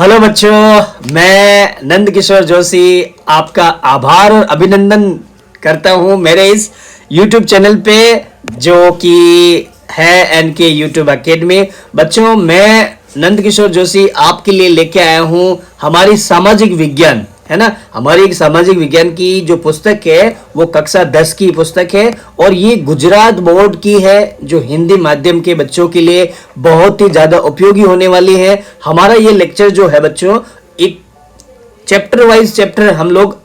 Hello बच्चों, मैं नंद किशोर जोशी आपका आभार और अभिनंदन करता हूं मेरे इस YouTube चैनल पे जो कि है NK YouTube एकेडमी। बच्चों, मैं नंद किशोर जोशी आपके लिए लेके आया हूं हमारी सामाजिक विज्ञान, है ना। हमारी एक सामाजिक विज्ञान की जो पुस्तक है वो कक्षा 10 की पुस्तक है और ये गुजरात बोर्ड की है, जो हिंदी माध्यम के बच्चों के लिए बहुत ही ज़्यादा उपयोगी होने वाली है। हमारा ये लेक्चर जो है बच्चों, एक चैप्टर वाइज चैप्टर हम लोग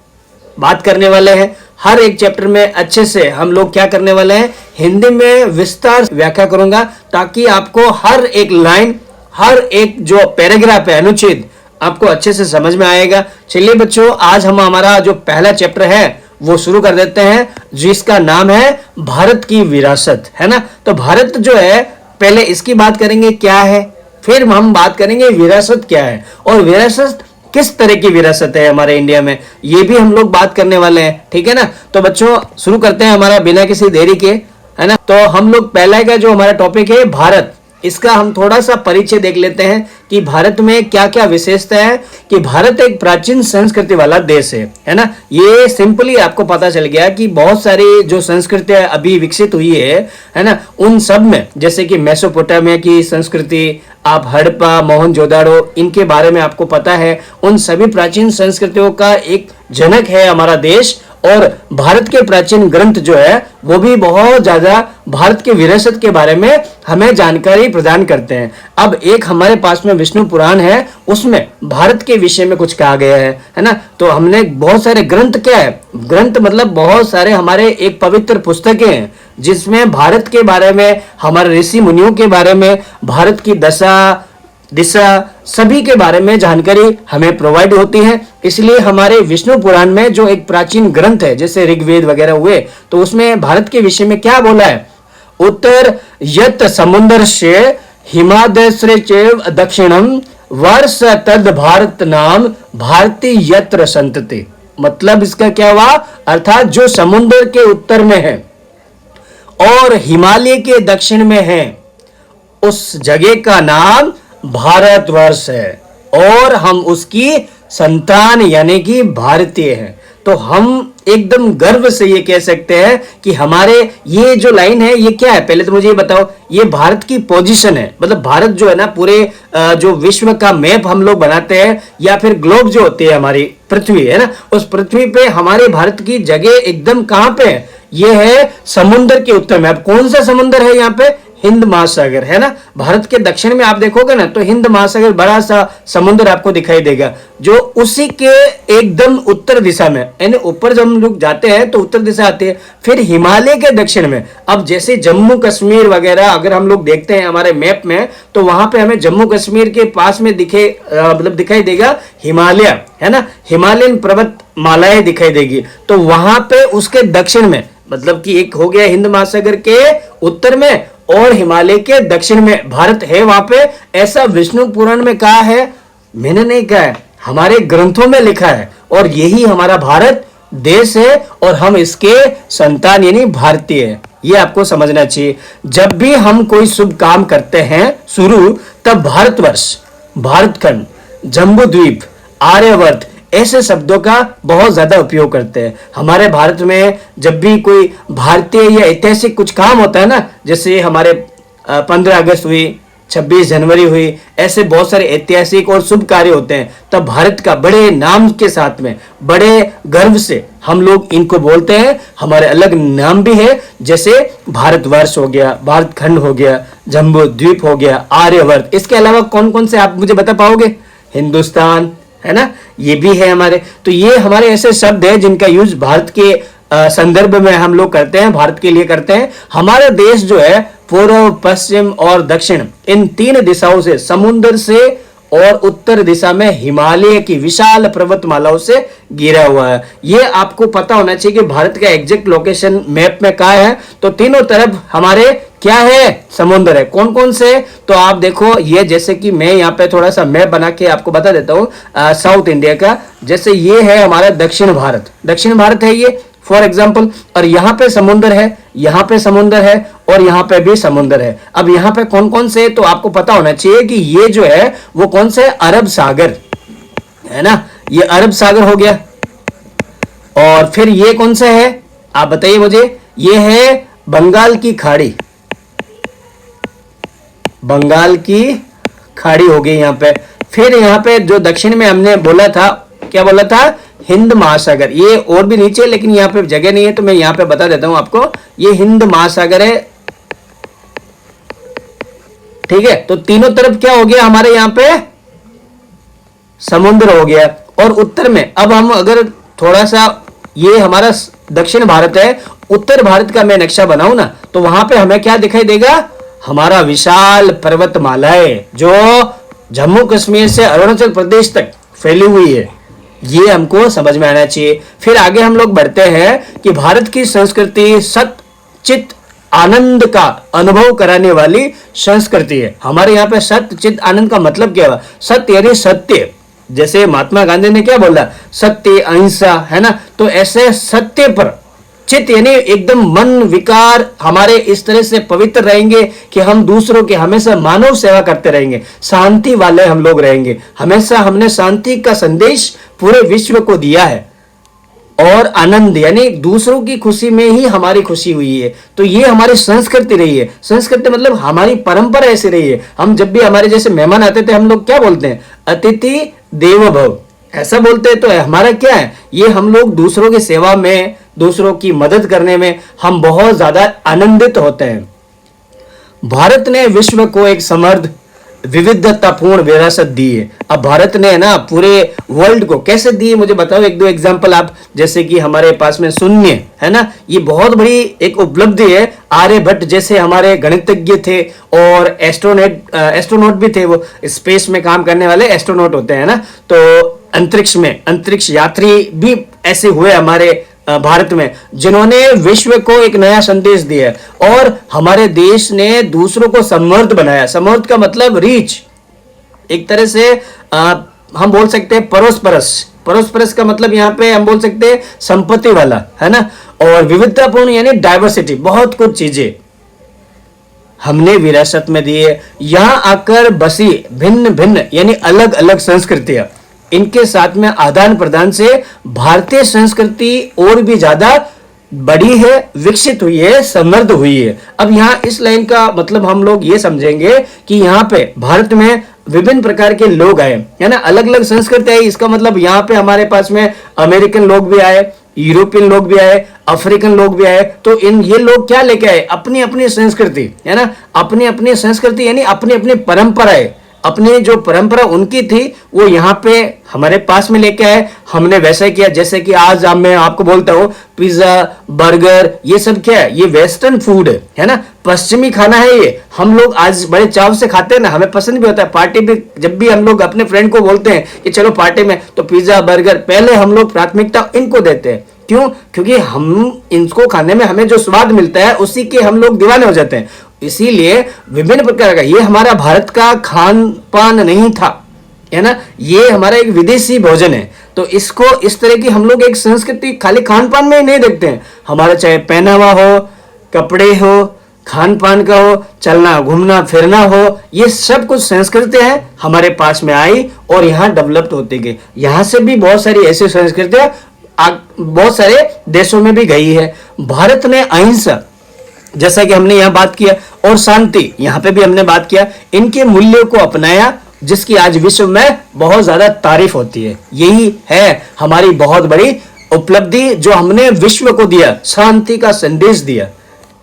बात करने वाले हैं। हर एक चैप्टर में अच्छे से हम लोग क्या करने वाले हैं, हिंदी में विस्तार व्याख्या करूंगा ताकि आपको हर एक लाइन, हर एक जो पैराग्राफ है, अनुच्छेद आपको अच्छे से समझ में आएगा। चलिए बच्चों, आज हम हमारा जो पहला चैप्टर है वो शुरू कर देते हैं, जिसका नाम है भारत की विरासत, है ना। तो भारत जो है, पहले इसकी बात करेंगे क्या है, फिर हम बात करेंगे विरासत क्या है और विरासत किस तरह की विरासत है हमारे इंडिया में, ये भी हम लोग बात करने वाले हैं, ठीक है ना। तो बच्चों शुरू करते हैं हमारा बिना किसी देरी के, है ना। तो हम लोग पहला का जो हमारा टॉपिक है भारत, इसका हम थोड़ा सा परिचय देख लेते हैं कि भारत में क्या क्या विशेषता है। कि भारत एक प्राचीन संस्कृति वाला देश है ना। ये सिंपली आपको पता चल गया कि बहुत सारी जो संस्कृतियां अभी विकसित हुई है ना, उन सब में जैसे कि मेसोपोटामिया की संस्कृति, आप हड़प्पा, मोहनजोदाड़ो, इनके बारे में आपको पता है। उन सभी प्राचीन संस्कृतियों का एक जनक है हमारा देश। और भारत के प्राचीन ग्रंथ जो है वो भी बहुत ज्यादा भारत के विरासत के बारे में हमें जानकारी प्रदान करते हैं। अब एक हमारे पास में विष्णु पुराण है, उसमें भारत के विषय में कुछ कहा गया है ना। तो हमने बहुत सारे ग्रंथ, क्या है ग्रंथ मतलब बहुत सारे हमारे एक पवित्र पुस्तकें हैं जिसमें भारत के बारे में, हमारे ऋषि मुनियों के बारे में, भारत की दशा दिशा सभी के बारे में जानकारी हमें प्रोवाइड होती है। इसलिए हमारे विष्णु पुराण में जो एक प्राचीन ग्रंथ है, जैसे ऋग्वेद वगैरह हुए, तो उसमें भारत के विषय में क्या बोला है, उत्तर यत समुद्र से हिमादय चैव दक्षिणम वर्ष तद भारत नाम भारती यत्र संतति। मतलब इसका क्या हुआ, अर्थात जो समुद्र के उत्तर में है और हिमालय के दक्षिण में है, उस जगह का नाम भारतवर्ष है और हम उसकी संतान यानी कि भारतीय हैं। तो हम एकदम गर्व से ये कह सकते हैं कि हमारे ये जो लाइन है ये क्या है। पहले तो मुझे ये बताओ, ये भारत की पोजीशन है। मतलब भारत जो है ना, पूरे जो विश्व का मैप हम लोग बनाते हैं या फिर ग्लोब जो होती है हमारी पृथ्वी, है ना, उस पृथ्वी पे हमारे भारत की जगह एकदम कहां पे है, ये है समुद्र के उत्तर में। अब कौन सा समुद्र है यहाँ पे, हिंद महासागर, है ना। भारत के दक्षिण में आप देखोगे ना तो हिंद महासागर, बड़ा सा समुद्र आपको दिखाई देगा, जो उसी के एकदम उत्तर दिशा में, यानी ऊपर जब हम लोग जाते हैं तो उत्तर दिशा आती है। फिर हिमालय के दक्षिण में, अब जैसे जम्मू कश्मीर वगैरह अगर हम लोग देखते हैं हमारे मैप में, तो वहां पे हमें जम्मू कश्मीर के पास में मतलब दिखाई देगा हिमालय, है ना, हिमालयन पर्वत मालाएं दिखाई देगी। तो वहां पे उसके दक्षिण में, मतलब कि एक हो गया हिंद महासागर के उत्तर में और हिमालय के दक्षिण में भारत है वहां पे। ऐसा विष्णु पुराण में कहा है, मैंने नहीं कहा है, हमारे ग्रंथों में लिखा है। और यही हमारा भारत देश है और हम इसके संतान यानी भारतीय है। ये आपको समझना चाहिए। जब भी हम कोई शुभ काम करते हैं शुरू, तब भारतवर्ष, भारतखंड, जम्बू द्वीप, आर्यवर्त ऐसे शब्दों का बहुत ज्यादा उपयोग करते हैं। हमारे भारत में जब भी कोई भारतीय या ऐतिहासिक कुछ काम होता है ना, जैसे हमारे 15 अगस्त हुई, 26 जनवरी हुई, ऐसे बहुत सारे ऐतिहासिक और शुभ कार्य होते हैं, तब भारत का बड़े नाम के साथ में, बड़े गर्व से हम लोग इनको बोलते हैं। हमारे अलग नाम भी है, जैसे भारतवर्ष हो गया, भारतखंड हो गया, जम्बू द्वीप हो गया, आर्यवर्त। इसके अलावा कौन कौन से आप मुझे बता पाओगे, हिंदुस्तान, है ना, ये भी है हमारे। तो ये हमारे ऐसे शब्द हैं जिनका यूज भारत के संदर्भ में हम लोग करते हैं, भारत के लिए करते हैं। हमारा देश जो है पूर्व, पश्चिम और दक्षिण, इन 3 दिशाओं से, समुद्र से और उत्तर दिशा में हिमालय की विशाल पर्वतमालाओं से घिरा हुआ है। ये आपको पता होना चाहिए कि भारत का एग्जैक्ट लोकेशन मैप में कहाँ है। तो तीनों तरफ हमारे क्या है, समुद्र है। कौन कौन से, तो आप देखो, ये जैसे कि मैं यहाँ पे थोड़ा सा मैप बना के आपको बता देता हूँ साउथ इंडिया का। जैसे ये है हमारा दक्षिण भारत, दक्षिण भारत है ये फॉर एग्जाम्पल, और यहाँ पे समुद्र है, यहाँ पे समुद्र है और यहाँ पे भी समुद्र है। अब यहाँ पे कौन कौन से, तो आपको पता होना चाहिए कि ये जो है वो कौन से, अरब सागर, है ना, ये अरब सागर हो गया। और फिर ये कौन सा है आप बताइए मुझे, ये है बंगाल की खाड़ी, बंगाल की खाड़ी हो गई यहां पे। फिर यहां पे जो दक्षिण में हमने बोला था, क्या बोला था, हिंद महासागर, ये और भी नीचे, लेकिन यहां पे जगह नहीं है तो मैं यहां पे बता देता हूं आपको, ये हिंद महासागर है, ठीक है। तो तीनों तरफ क्या हो गया हमारे यहां पे, समुद्र हो गया। और उत्तर में अब हम अगर थोड़ा सा, ये हमारा दक्षिण भारत है, उत्तर भारत का मैं नक्शा बनाऊं ना, तो वहां पे हमें क्या दिखाई देगा, हमारा विशाल पर्वतमालाएं जो जम्मू कश्मीर से अरुणाचल प्रदेश तक फैली हुई है, ये हमको समझ में आना चाहिए। फिर आगे हम लोग बढ़ते हैं कि भारत की संस्कृति सत चित आनंद का अनुभव कराने वाली संस्कृति है। हमारे यहाँ पे सत्य चित आनंद का मतलब क्या है, सत्य यानी सत्य, जैसे महात्मा गांधी ने क्या बोला, सत्य अहिंसा, है ना। तो ऐसे सत्य पर चित यानी एकदम मन विकार हमारे इस तरह से पवित्र रहेंगे कि हम दूसरों के हमेशा मानव सेवा करते रहेंगे, शांति वाले हम लोग रहेंगे। हमेशा हमने शांति का संदेश पूरे विश्व को दिया है। और आनंद यानी दूसरों की खुशी में ही हमारी खुशी हुई है। तो ये हमारी संस्कृति रही है। संस्कृति मतलब हमारी परंपरा ऐसी रही है। हम जब भी हमारे जैसे मेहमान आते थे, हम लोग क्या बोलते हैं, अतिथि देवो भव, ऐसा बोलते हैं। तो हमारा क्या है, ये हम लोग दूसरों की सेवा में, दूसरों की मदद करने में हम बहुत ज्यादा आनंदित होते हैं। भारत ने विश्व को एक समृद्ध विविधतापूर्ण विरासत दी है। अब भारत ने ना पूरे वर्ल्ड को कैसे दी है मुझे बताओ, एक दो एग्जांपल आप। जैसे कि हमारे पास में शून्य है ना, ये बहुत बड़ी एक उपलब्धि है। आर्यभट्ट जैसे हमारे गणितज्ञ थे और एस्ट्रोनॉट भी थे, वो स्पेस में काम करने वाले एस्ट्रोनॉट होते हैं ना। तो अंतरिक्ष में अंतरिक्ष यात्री भी ऐसे हुए हमारे भारत में, जिन्होंने विश्व को एक नया संदेश दिया। और हमारे देश ने दूसरों को समृद्ध बनाया। समृद्ध का मतलब रीच, एक तरह से हम बोल सकते हैं परोस परस। परोस परस का मतलब यहाँ पे हम बोल सकते हैं संपत्ति वाला, है ना। और विविधतापूर्ण यानी डाइवर्सिटी, बहुत कुछ चीजें हमने विरासत में दी है। यहां आकर बसी भिन्न भिन्न यानी अलग अलग संस्कृतियां, इनके साथ में आदान प्रदान से भारतीय संस्कृति और भी ज्यादा बड़ी है, विकसित हुई है, समृद्ध हुई है। अब यहाँ इस लाइन का मतलब हम लोग ये समझेंगे कि यहाँ पे भारत में विभिन्न प्रकार के लोग आए, है ना, अलग अलग संस्कृति आई। इसका मतलब यहाँ पे हमारे पास में अमेरिकन लोग भी आए, यूरोपियन लोग भी आए, अफ्रीकन लोग भी आए। तो ये लोग क्या लेके आए, अपनी अपनी संस्कृति, है ना, अपनी अपनी संस्कृति यानी अपनी अपनी परंपराएं, अपनी जो परंपरा उनकी थी वो यहाँ पे हमारे पास में लेके आए। हमने वैसा किया जैसे कि आज मैं आपको बोलता हूँ पिज्जा बर्गर ये सब क्या है, ये वेस्टर्न फूड है ना, पश्चिमी खाना है। ये हम लोग आज बड़े चाव से खाते हैं ना, हमें पसंद भी होता है। पार्टी भी जब भी हम लोग अपने फ्रेंड को बोलते हैं कि चलो पार्टी में, तो पिज्जा बर्गर पहले हम लोग प्राथमिकता इनको देते हैं। क्यों? क्योंकि हम इनको खाने में हमें जो स्वाद मिलता है उसी के हम लोग दीवाने हो जाते हैं। इसीलिए विभिन्न प्रकार का ये हमारा भारत का खान पान नहीं था, है ना, ये हमारा एक विदेशी भोजन है। तो इसको इस तरह की हम लोग एक संस्कृति खाली खान पान में ही नहीं देखते हैं। हमारा चाहे पहनावा हो, कपड़े हो, खान पान का हो, चलना घूमना फिरना हो, ये सब कुछ संस्कृति है हमारे पास में आई और यहाँ डेवलप्ड होती गई। यहाँ से भी बहुत सारी ऐसी संस्कृतियां बहुत सारे देशों में भी गई है। भारत ने अहिंसा, जैसा कि हमने यहां बात किया, और शांति यहां पे भी हमने बात किया, इनके मूल्यों को अपनाया, जिसकी आज विश्व में बहुत ज्यादा तारीफ होती है। यही है हमारी बहुत बड़ी उपलब्धि जो हमने विश्व को दिया, शांति का संदेश दिया।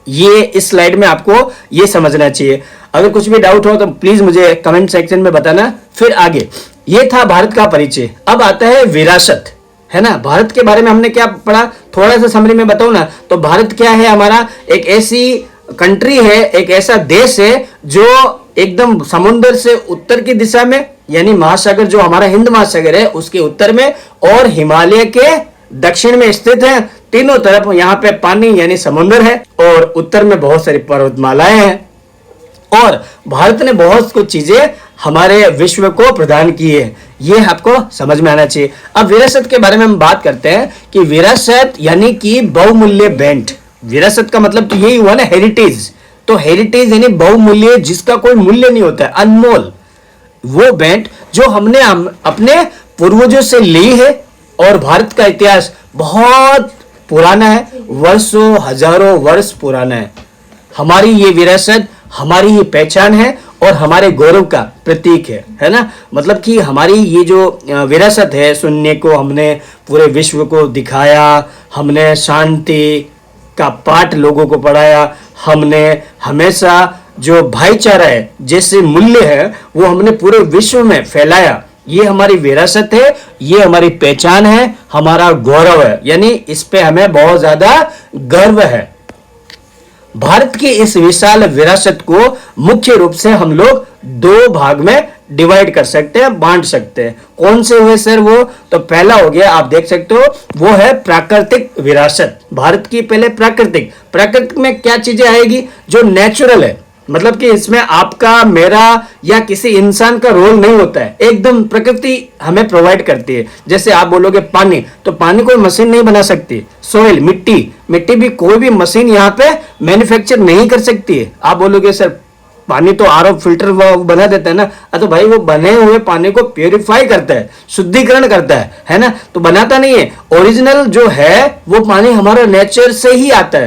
ये इस स्लाइड में आपको ये समझना चाहिए। अगर कुछ भी डाउट हो तो प्लीज मुझे कमेंट सेक्शन में बताना। फिर आगे ये था भारत का परिचय। अब आता है विरासत, है ना। भारत के बारे में हमने क्या पढ़ा, थोड़ा सा समरी में बताऊं ना, तो भारत क्या है, हमारा एक ऐसी कंट्री है, एक ऐसा देश है जो एकदम समुद्र से उत्तर की दिशा में यानी महासागर जो हमारा हिंद महासागर है उसके उत्तर में और हिमालय के दक्षिण में स्थित है। तीनों तरफ यहाँ पे पानी यानी समुद्र है और उत्तर में बहुत सारी पर्वतमालाएं हैं। और भारत ने बहुत कुछ चीजें हमारे विश्व को प्रदान की है, ये आपको समझ में आना चाहिए। अब विरासत के बारे में हम बात करते हैं कि विरासत यानी कि बहुमूल्य भेंट। विरासत का मतलब तो यही हुआ ना, हेरिटेज। तो हेरिटेज यानी बहुमूल्य, जिसका कोई मूल्य नहीं होता है, अनमोल वो भेंट जो हमने अपने पूर्वजों से ली है और भारत का इतिहास बहुत पुराना है, वर्षों हजारों वर्ष पुराना है। हमारी ये विरासत हमारी ही पहचान है और हमारे गौरव का प्रतीक है ना। मतलब कि हमारी ये जो विरासत है, सुनने को हमने पूरे विश्व को दिखाया, हमने शांति का पाठ लोगों को पढ़ाया, हमने हमेशा जो भाईचारा है जैसे मूल्य है वो हमने पूरे विश्व में फैलाया। ये हमारी विरासत है, ये हमारी पहचान है, हमारा गौरव है, यानी इस पे हमें बहुत ज्यादा गर्व है। भारत की इस विशाल विरासत को मुख्य रूप से हम लोग दो भाग में डिवाइड कर सकते हैं, बांट सकते हैं। कौन से हुए सर वो? तो पहला हो गया, आप देख सकते हो, वो है प्राकृतिक विरासत। भारत की पहले प्राकृतिक में क्या चीजें आएगी? जो नेचुरल है, मतलब कि इसमें आपका, मेरा या किसी इंसान का रोल नहीं होता है, एकदम प्रकृति हमें प्रोवाइड करती है। जैसे आप बोलोगे पानी, तो पानी कोई मशीन नहीं बना सकती। सोइल, मिट्टी भी कोई भी मशीन यहाँ पे मैन्युफैक्चर नहीं कर सकती है। आप बोलोगे सर पानी तो आरओ फिल्टर बना देता है ना, तो भाई वो बने हुए पानी को प्योरीफाई करता है, शुद्धिकरण करता है ना, तो बनाता नहीं है। ओरिजिनल जो है वो पानी हमारा नेचर से ही आता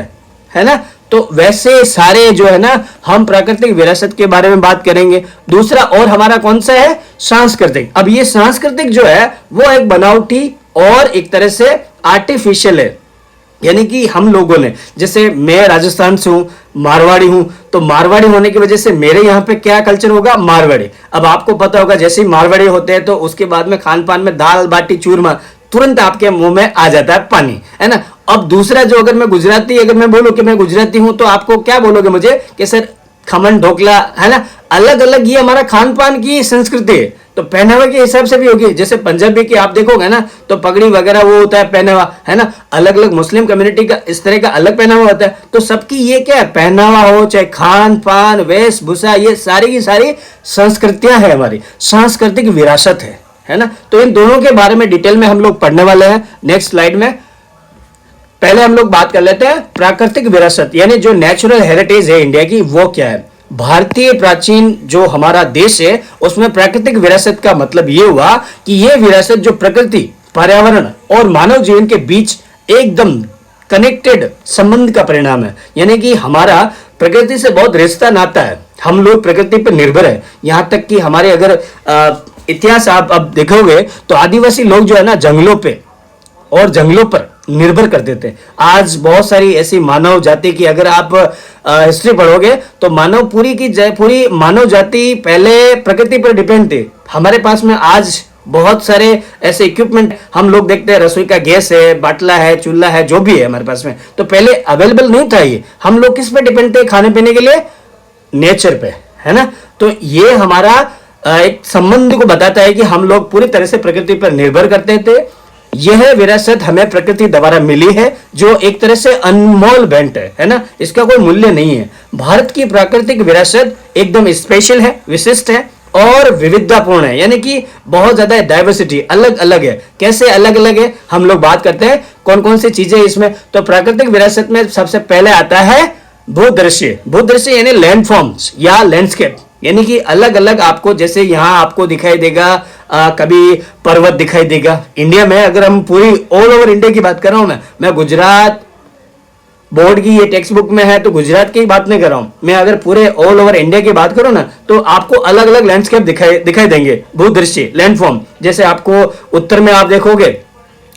है ना। तो वैसे सारे जो है ना, हम प्राकृतिक विरासत के बारे में बात करेंगे। दूसरा और हमारा कौन सा है? सांस्कृतिक। अब ये सांस्कृतिक जो है वो एक बनावटी और एक तरह से आर्टिफिशियल है, यानी कि हम लोगों ने, जैसे मैं राजस्थान से हूं, मारवाड़ी हूं, तो मारवाड़ी होने की वजह से मेरे यहाँ पे क्या कल्चर होगा? मारवाड़ी। अब आपको पता होगा जैसे ही मारवाड़ी होते हैं तो उसके बाद में खान पान में दाल बाटी चूरमा, तुरंत आपके मुंह में आ जाता है पानी, है ना। अब दूसरा जो, अगर मैं बोलूं कि मैं गुजराती हूं, तो आपको क्या बोलोगे मुझे कि सर खमन ढोकला, है ना। अलग अलग ये हमारा खान पान की संस्कृति है। तो पहनावा के हिसाब से भी होगी। जैसे पंजाबी की आप देखोगे ना, तो पगड़ी वगैरह वो होता है पहनावा, है ना। अलग अलग मुस्लिम कम्युनिटी का इस तरह का अलग पहनावा होता है। तो सबकी ये क्या है, पहनावा हो चाहे खान पान वेशभूषा, ये सारी की सारी संस्कृतियां है, हमारी सांस्कृतिक विरासत है ना। तो इन दोनों के बारे में डिटेल में हम लोग पढ़ने वाले हैं नेक्स्ट स्लाइड में। पहले हम लोग बात कर लेते हैं प्राकृतिक विरासत, यानी जो नेचुरल हेरिटेज है इंडिया की, वो क्या है। भारतीय प्राचीन जो हमारा देश है उसमें प्राकृतिक विरासत का मतलब ये हुआ कि ये विरासत जो प्रकृति, पर्यावरण और मानव जीवन के बीच एकदम कनेक्टेड संबंध का परिणाम है। यानी कि हमारा प्रकृति से बहुत रिश्ता नाता है, हम लोग प्रकृति पर निर्भर है। यहां तक कि हमारे अगर इतिहास आप अब देखोगे तो आदिवासी लोग जो है ना, जंगलों पर निर्भर करते थे। आज बहुत सारी ऐसी मानव जाति की, अगर आप हिस्ट्री पढ़ोगे तो पूरी मानव जाति पहले प्रकृति पर डिपेंड थी। हमारे पास में आज बहुत सारे ऐसे इक्विपमेंट हम लोग देखते हैं, रसोई का गैस है, बाटला है, चूल्हा है, जो भी है हमारे पास में, तो पहले अवेलेबल नहीं था ये। हम लोग किस पे डिपेंड थे खाने पीने के लिए? नेचर पे, है ना। तो ये हमारा एक संबंध को बताता है कि हम लोग पूरी तरह से प्रकृति पर निर्भर करते थे। यह विरासत हमें प्रकृति द्वारा मिली है, जो एक तरह से अनमोल भेंट है ना, इसका कोई मूल्य नहीं है। भारत की प्राकृतिक विरासत एकदम स्पेशल है, विशिष्ट है और विविधतापूर्ण है, यानी कि बहुत ज्यादा डाइवर्सिटी, अलग अलग है। कैसे अलग अलग है, हम लोग बात करते हैं कौन कौन सी चीजें इसमें। तो प्राकृतिक विरासत में सबसे पहले आता है भूदृश्य यानी लैंडफॉर्म्स या लैंडस्केप, यानी कि अलग अलग आपको, जैसे यहाँ आपको दिखाई देगा कभी पर्वत दिखाई देगा। इंडिया में अगर हम पूरी ऑल ओवर इंडिया की बात कर रहा हूं, मैं गुजरात बोर्ड की ये टेक्स्ट बुक में है तो गुजरात की बात नहीं कर रहा हूं मैं, अगर पूरे ऑल ओवर इंडिया की बात करूं ना, तो आपको अलग अलग लैंडस्केप दिखाई देंगे, भूदृश्य लैंडफॉर्म। जैसे आपको उत्तर में आप देखोगे,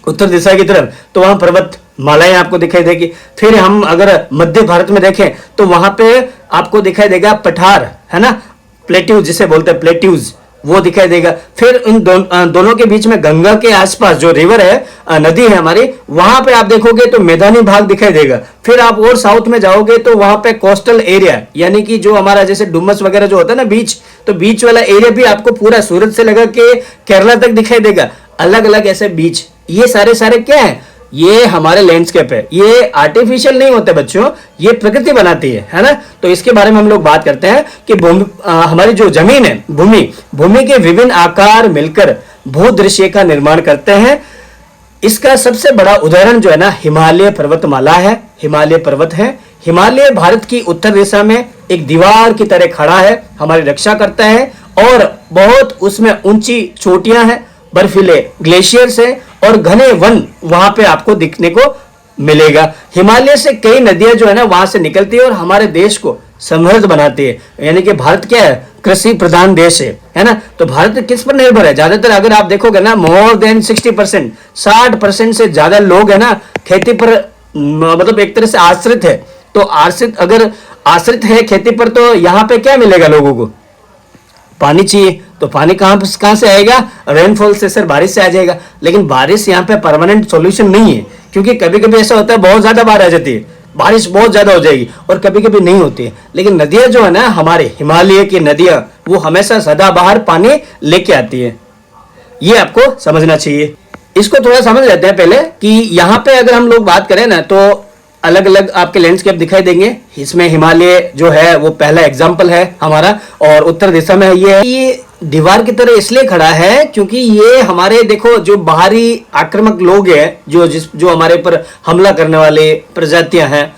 उत्तर दिशा की तरफ, तो वहां पर्वत मालाएं आपको दिखाई देगी। फिर हम अगर मध्य भारत में देखें तो वहां पे आपको दिखाई देगा पठार, है ना, प्लेट्यूज जिसे बोलते हैं, प्लेट्यूज, वो दिखाई देगा। फिर इन दोनों के बीच में गंगा के आसपास जो रिवर है, नदी है हमारी, वहां पे आप देखोगे तो मैदानी भाग दिखाई देगा। फिर आप और साउथ में जाओगे तो वहां पे कोस्टल एरिया, यानी कि जो हमारा जैसे डुमस वगैरह जो होता है ना, बीच, तो बीच वाला एरिया भी आपको पूरा सूरत से लगा के केरला तक दिखाई देगा। अलग अलग ऐसे बीच, ये सारे क्या है, ये हमारे लैंडस्केप है। ये आर्टिफिशियल नहीं होते बच्चों, ये प्रकृति बनाती है ना। तो इसके बारे में हम लोग बात करते हैं कि हमारी जो जमीन है, भूमि के विभिन्न आकार मिलकर भूदृश्य का निर्माण करते हैं। इसका सबसे बड़ा उदाहरण जो है ना, हिमालय पर्वतमाला है, हिमालय पर्वत है। हिमालय भारत की उत्तर दिशा में एक दीवार की तरह खड़ा है, हमारी रक्षा करता है और बहुत उसमें ऊंची चोटियां हैं, बर्फीले ग्लेशियर्स है और घने वन वहां पे आपको दिखने को मिलेगा। हिमालय से कई नदियां जो है ना वहां से निकलती है और हमारे देश को समृद्ध बनाती है। यानी कि भारत क्या है, कृषि प्रधान देश है ना। तो भारत किस पर निर्भर है? ज्यादातर अगर आप देखोगे ना, मोर देन 60%, 60% से ज्यादा लोग है ना खेती पर मतलब एक तरह से आश्रित है। तो अगर आश्रित है खेती पर, तो यहाँ पे क्या मिलेगा लोगों को? पानी चाहिए। तो पानी कहां से आएगा? रेनफॉल से सर, बारिश से आ जाएगा। लेकिन बारिश यहाँ पे परमानेंट सॉल्यूशन नहीं है, क्योंकि कभी कभी ऐसा होता है बहुत ज्यादा बाढ़ आ जाती है, बारिश बहुत ज्यादा हो जाएगी, और कभी कभी नहीं होती है। लेकिन नदियां जो है ना, हमारे हिमालय की नदियां, वो हमेशा सदाबहार पानी लेके आती है। ये आपको समझना चाहिए। इसको थोड़ा समझ लेते हैं पहले कि यहाँ पे अगर हम लोग बात करें ना, तो अलग अलग आपके लैंडस्केप दिखाई देंगे। इसमें हिमालय जो है वो पहला एग्जाम्पल है हमारा, और उत्तर दिशा में ये दीवार की तरह इसलिए खड़ा है क्योंकि ये हमारे देखो जो बाहरी आक्रामक लोग हैं, जो हमारे ऊपर हमला करने वाले प्रजातियां हैं,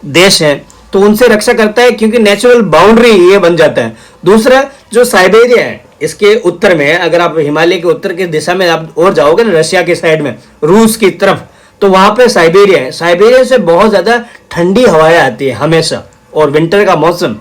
देश हैं, तो उनसे रक्षा करता है, क्योंकि नेचुरल बाउंड्री ये बन जाता है। दूसरा जो साइबेरिया है, इसके उत्तर में, अगर आप हिमालय के उत्तर की दिशा में आप और जाओगे ना, रशिया के साइड में, रूस की तरफ, तो वहां पे साइबेरिया है। साइबेरिया से बहुत ज्यादा ठंडी हवाएं आती है हमेशा, और विंटर का मौसम,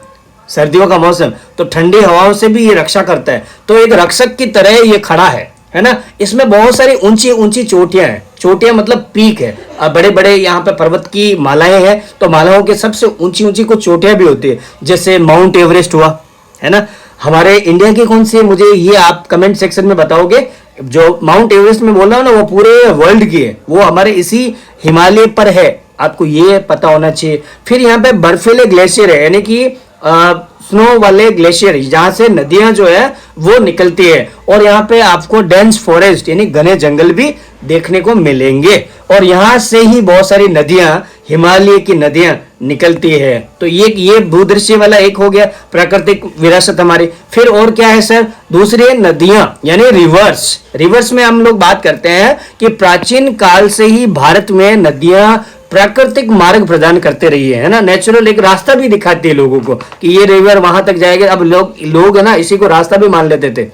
सर्दियों का मौसम, तो ठंडी हवाओं से भी ये रक्षा करता है। तो एक रक्षक की तरह ये खड़ा है ना। इसमें बहुत सारी ऊंची ऊंची चोटियां हैं। चोटियां मतलब पीक है। अब बड़े बड़े यहाँ पे पर्वत की मालाएं हैं, तो मालाओं के सबसे ऊंची ऊंची कुछ चोटियां भी होती है, जैसे माउंट एवरेस्ट हुआ, है ना। हमारे इंडिया की कौन सी है, मुझे ये आप कमेंट सेक्शन में बताओगे। जो माउंट एवरेस्ट में बोल रहा हूं ना, वो पूरे वर्ल्ड की है, वो हमारे इसी हिमालय पर है, आपको ये पता होना चाहिए। फिर यहाँ पे बर्फीले ग्लेशियर है, यानी कि स्नो वाले ग्लेशियर, जहां से नदियां जो है वो निकलती है, और यहाँ पे आपको डेंस फॉरेस्ट यानी घने जंगल भी देखने को मिलेंगे, और यहाँ से ही बहुत सारी नदियां, हिमालय की नदियां निकलती है। तो ये भूदृश्य वाला एक हो गया, प्राकृतिक विरासत हमारी। फिर और क्या है सर? दूसरी है नदियां, यानी रिवर्स में हम लोग बात करते हैं कि प्राचीन काल से ही भारत में नदियां प्राकृतिक मार्ग प्रदान करते रही है ना। नेचुरल एक रास्ता भी दिखाती है लोगों को कि ये रिवर वहां तक जाएगा। अब लोग है ना इसी को रास्ता भी मान लेते थे।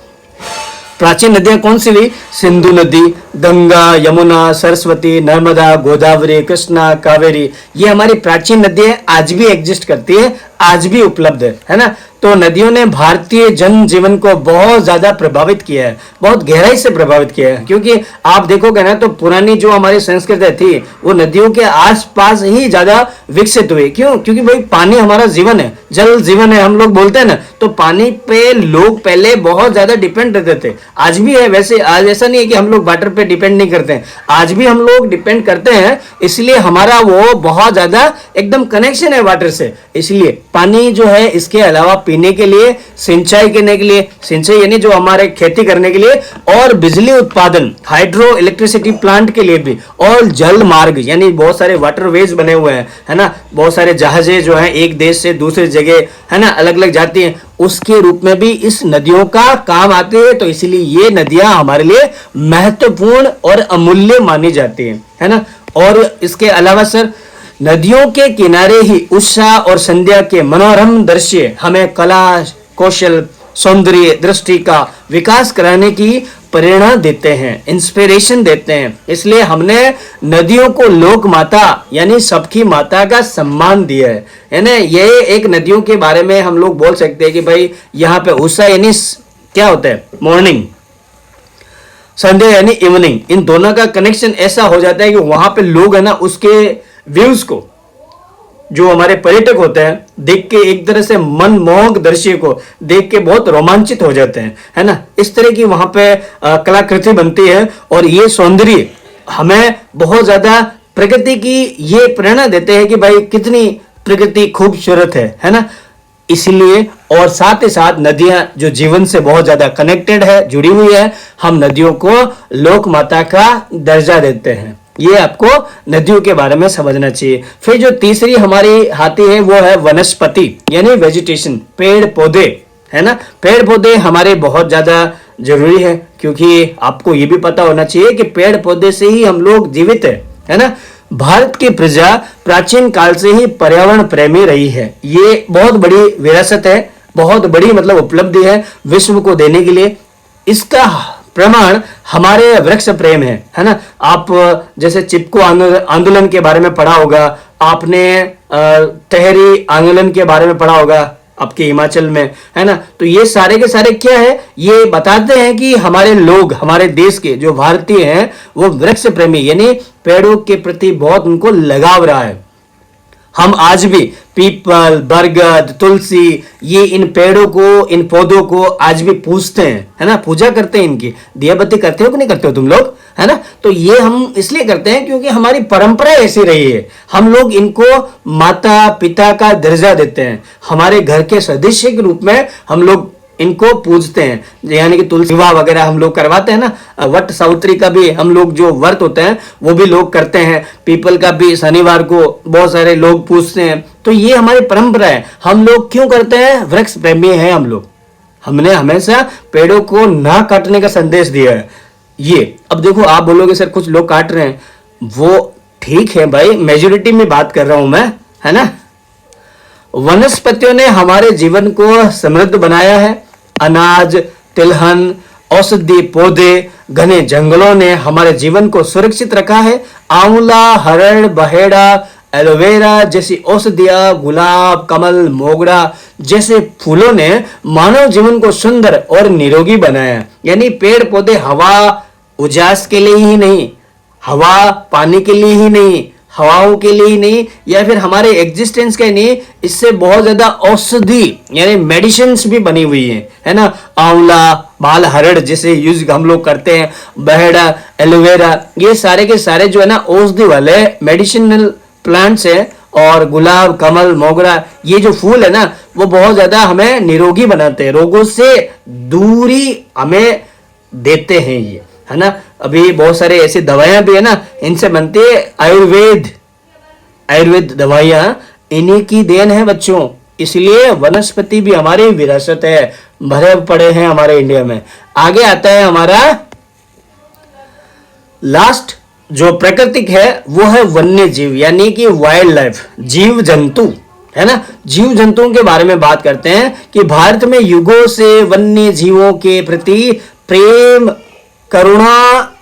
प्राचीन नदियां कौन सी ली? सिंधु नदी, गंगा, यमुना, सरस्वती, नर्मदा, गोदावरी, कृष्णा, कावेरी, ये हमारी प्राचीन नदियां आज भी एग्जिस्ट करती है, आज भी उपलब्ध है ना। तो नदियों ने भारतीय जनजीवन को बहुत ज्यादा प्रभावित किया है, बहुत गहराई से प्रभावित किया है। क्योंकि आप देखोगे ना, तो पुरानी जो हमारी संस्कृति थी वो नदियों के आसपास ही ज्यादा विकसित हुई। क्यों? क्योंकि भाई पानी हमारा जीवन है, जल जीवन है, हम लोग बोलते हैं ना। तो पानी पे लोग पहले बहुत ज्यादा डिपेंड रहते थे, आज भी है वैसे। आज ऐसा नहीं है कि हम लोग वाटर पे डिपेंड नहीं करते हैं, आज भी हम लोग डिपेंड करते हैं। इसलिए हमारा वो बहुत ज्यादा एकदम कनेक्शन है वाटर से। इसलिए पानी जो है, इसके अलावा पीने के लिए, सिंचाई करने के लिए, सिंचाई यानी जो हमारे खेती करने के लिए, और बिजली उत्पादन, हाइड्रो इलेक्ट्रिसिटी प्लांट के लिए भी, और जल मार्ग यानी बहुत सारे वाटरवेज बने हुए हैं, है ना। बहुत सारे जहाजें जो हैं एक देश से दूसरे जगह, है ना, अलग अलग जाती हैं, उसके रूप में भी इस नदियों का काम आते हैं। तो इसलिए ये नदियां हमारे लिए महत्वपूर्ण और अमूल्य मानी जाती है ना। और इसके अलावा सर, नदियों के किनारे ही उषा और संध्या के मनोरम दृश्य हमें कला, कौशल, सौंदर्य दृष्टि का विकास कराने की प्रेरणा देते हैं, इंस्पिरेशन देते हैं। इसलिए हमने नदियों को लोक माता यानी सबकी माता का सम्मान दिया है ना। ये एक नदियों के बारे में हम लोग बोल सकते हैं कि भाई यहाँ पे उषा यानी क्या होता है? मॉर्निंग, संडे यानी इवनिंग। इन दोनों का कनेक्शन ऐसा हो जाता है कि वहां पे लोग है ना उसके व्यूज को, जो हमारे पर्यटक होते हैं, देख के एक तरह से मनमोहक दृश्य को देख के बहुत रोमांचित हो जाते हैं, है ना। इस तरह की वहां पे कलाकृति बनती है और ये सौंदर्य हमें बहुत ज्यादा प्रकृति की ये प्रेरणा देते हैं कि भाई कितनी प्रकृति खूबसूरत है ना। इसलिए और साथ ही साथ नदियां जो जीवन से बहुत ज्यादा कनेक्टेड है, जुड़ी हुई है, हम नदियों को लोक माता का दर्जा देते हैं। ये आपको नदियों के बारे में समझना चाहिए। फिर जो तीसरी हमारी आती है वो है वनस्पति यानी वेजिटेशन, पेड़ पौधे, है ना। पेड़ पौधे हमारे बहुत ज्यादा जरूरी है, क्योंकि आपको ये भी पता होना चाहिए कि पेड़ पौधे से ही हम लोग जीवित है ना। भारत की प्रजा प्राचीन काल से ही पर्यावरण प्रेमी रही है। ये बहुत बड़ी विरासत है, बहुत बड़ी मतलब उपलब्धि है विश्व को देने के लिए। इसका प्रमाण हमारे वृक्ष प्रेम है ना। आप जैसे चिपको आंदोलन के बारे में पढ़ा होगा, आपने तहरी आंदोलन के बारे में पढ़ा होगा आपके हिमाचल में, है ना। तो ये सारे के सारे क्या है, ये बताते हैं कि हमारे लोग, हमारे देश के जो भारतीय हैं वो वृक्ष प्रेमी यानी पेड़ों के प्रति बहुत उनको लगाव रहा है। हम आज भी पीपल, बरगद, तुलसी, ये इन पेड़ों को, इन पौधों को आज भी पूजते हैं, है ना, पूजा करते हैं, इनकी दिया बत्ती करते हो कि नहीं करते हो तुम लोग, है ना। तो ये हम इसलिए करते हैं क्योंकि हमारी परंपरा ऐसी रही है। हम लोग इनको माता पिता का दर्जा देते हैं, हमारे घर के सदस्य के रूप में हम लोग इनको पूजते हैं। यानी कि तुलसी विवाह वगैरह हम लोग करवाते हैं ना, वट सावित्री का भी हम लोग जो व्रत होते हैं वो भी लोग करते हैं, पीपल का भी शनिवार को बहुत सारे लोग पूजते हैं। तो ये हमारी परंपरा है। हम लोग क्यों करते हैं, वृक्ष प्रेमी हैं हम लोग। हमने हमेशा पेड़ों को ना काटने का संदेश दिया है। ये अब देखो, आप बोलोगे सर कुछ लोग काट रहे हैं, वो ठीक है भाई, मेजोरिटी में बात कर रहा हूं मैं, है ना। वनस्पतियों ने हमारे जीवन को समृद्ध बनाया है। अनाज, तिलहन, औषधि पौधे, घने जंगलों ने हमारे जीवन को सुरक्षित रखा है। आंवला, हरड़, बहेड़ा, एलोवेरा जैसी औषधियां, गुलाब, कमल, मोगरा जैसे फूलों ने मानव जीवन को सुंदर और निरोगी बनाया। यानी पेड़ पौधे हवा उजास के लिए ही नहीं, हवा पानी के लिए ही नहीं, हवाओं के लिए ही नहीं, या फिर हमारे एग्जिस्टेंस के नहीं, इससे बहुत ज्यादा औषधि यानी मेडिसिन्स भी बनी हुई है ना। आंवला, बाल हरड़ जैसे यूज हम लोग करते हैं, बहेड़ा, एलोवेरा, ये सारे के सारे जो है ना औषधि वाले मेडिसिनल प्लांट्स है। और गुलाब, कमल, मोगरा, ये जो फूल है ना वो बहुत ज्यादा हमें निरोगी बनाते हैं, रोगों से दूरी हमें देते हैं ये, है ना। अभी बहुत सारे ऐसी दवाइयां भी है ना, इनसे बनती है आयुर्वेद दवाइयां, इन्हीं की देन है बच्चों। इसलिए वनस्पति भी हमारी विरासत है, भरे पड़े हैं हमारे इंडिया में। आगे आता है हमारा लास्ट जो प्राकृतिक है वो है वन्य जीव यानी कि वाइल्ड लाइफ, जीव जंतु, है ना। जीव जंतुओं के बारे में बात करते हैं कि भारत में युगों से वन्य जीवों के प्रति प्रेम, करुणा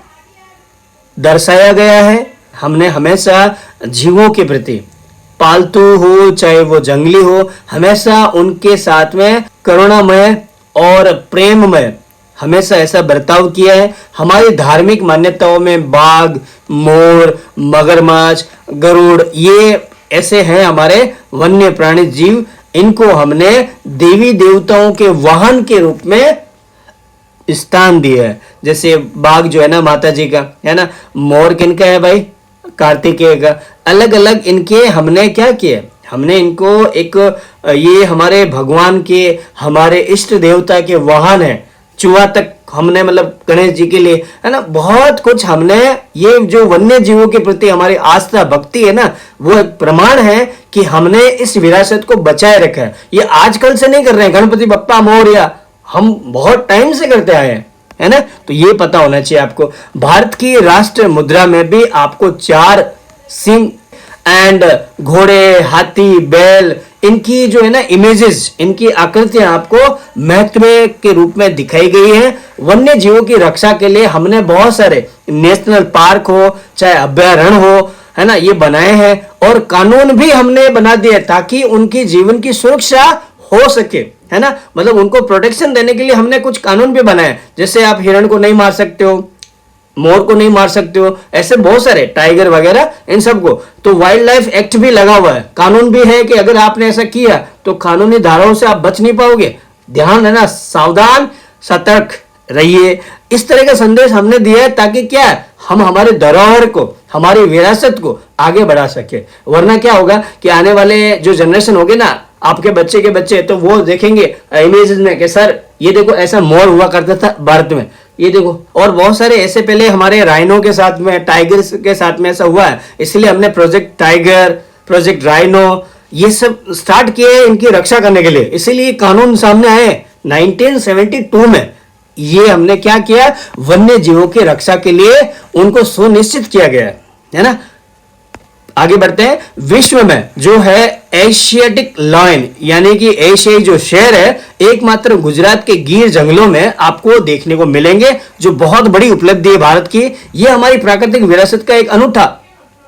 दर्शाया गया है। हमने हमेशा जीवों के प्रति, पालतू हो चाहे वो जंगली हो, हमेशा उनके साथ में करुणामय और प्रेममय हमेशा ऐसा बर्ताव किया है। हमारी धार्मिक मान्यताओं में बाघ, मोर, मगरमच्छ, गरुड़ ये ऐसे हैं हमारे वन्य प्राणी जीव। इनको हमने देवी देवताओं के वाहन के रूप में स्थान दिया है। जैसे बाघ जो है ना माता जी का, है ना। मोर किनका है भाई, कार्तिकेय का। अलग अलग इनके हमने क्या किया, हमने इनको एक ये हमारे भगवान के, हमारे इष्ट देवता के वाहन है। चूहा तक हमने मतलब गणेश जी के लिए, है ना। बहुत कुछ हमने, ये जो वन्य जीवों के प्रति हमारी आस्था भक्ति है ना, वो एक प्रमाण है कि हमने इस विरासत को बचाए रखा है। ये आजकल से नहीं कर रहे हैं, गणपति बप्पा मोरया हम बहुत टाइम से करते आए हैं, है ना। तो ये पता होना चाहिए आपको। भारत की राष्ट्र मुद्रा में भी आपको 4 सिंह एंड घोड़े, हाथी, बैल, इनकी जो है ना इमेजेस, इनकी आकृतियां आपको महत्व के रूप में दिखाई गई है। वन्य जीवों की रक्षा के लिए हमने बहुत सारे नेशनल पार्क हो चाहे अभ्यारण्य हो, है ना, ये बनाए हैं। और कानून भी हमने बना दिए ताकि उनकी जीवन की सुरक्षा हो सके, है ना। मतलब उनको प्रोटेक्शन देने के लिए हमने कुछ कानून भी बनाए। जैसे आप हिरण को नहीं मार सकते हो, मोर को नहीं मार सकते हो, ऐसे बहुत सारे, टाइगर वगैरह, इन सबको। तो वाइल्ड लाइफ एक्ट भी लगा हुआ है, कानून भी है कि अगर आपने ऐसा किया तो कानूनी धाराओं से आप बच नहीं पाओगे। ध्यान है ना, सावधान सतर्क रहिए। इस तरह का संदेश हमने दिया है ताकि क्या, हम हमारे धरोहर को, हमारी विरासत को आगे बढ़ा सके। वरना क्या होगा कि आने वाले जो जनरेशन होगी ना, आपके बच्चे के बच्चे, तो वो देखेंगे इमेजेस में कि सर ये देखो ऐसा मोर हुआ करता था भारत में, ये देखो। और बहुत सारे ऐसे पहले हमारे राइनो के साथ में, टाइगर्स के साथ में ऐसा हुआ है। इसलिए हमने प्रोजेक्ट टाइगर, प्रोजेक्ट राइनो ये सब स्टार्ट किए इनकी रक्षा करने के लिए। इसीलिए कानून सामने आए 1972 में। ये हमने क्या किया, वन्य जीवों की रक्षा के लिए उनको सुनिश्चित किया गया है ना। आगे बढ़ते हैं। विश्व में जो है एशियाटिक लायन यानी कि एशियाई जो शेर है, एकमात्र गुजरात के गिर जंगलों में आपको देखने को मिलेंगे, जो बहुत बड़ी उपलब्धि है भारत की। ये हमारी प्राकृतिक विरासत का एक अनूठा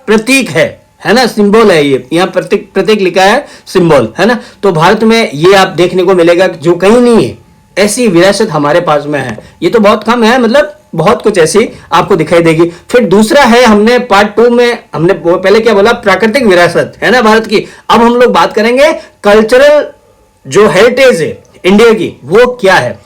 प्रतीक है ना, सिंबल है। ये यहाँ प्रतीक प्रतीक लिखा है, सिंबल है ना। तो भारत में ये आप देखने को मिलेगा जो कहीं नहीं है, ऐसी विरासत हमारे पास में है। ये तो बहुत कम है, मतलब बहुत कुछ ऐसी आपको दिखाई देगी। फिर दूसरा है, हमने पार्ट 2 में हमने पहले क्या बोला, प्राकृतिक विरासत है ना भारत की। अब हम लोग बात करेंगे कल्चरल जो हेरिटेज है इंडिया की, वो क्या है।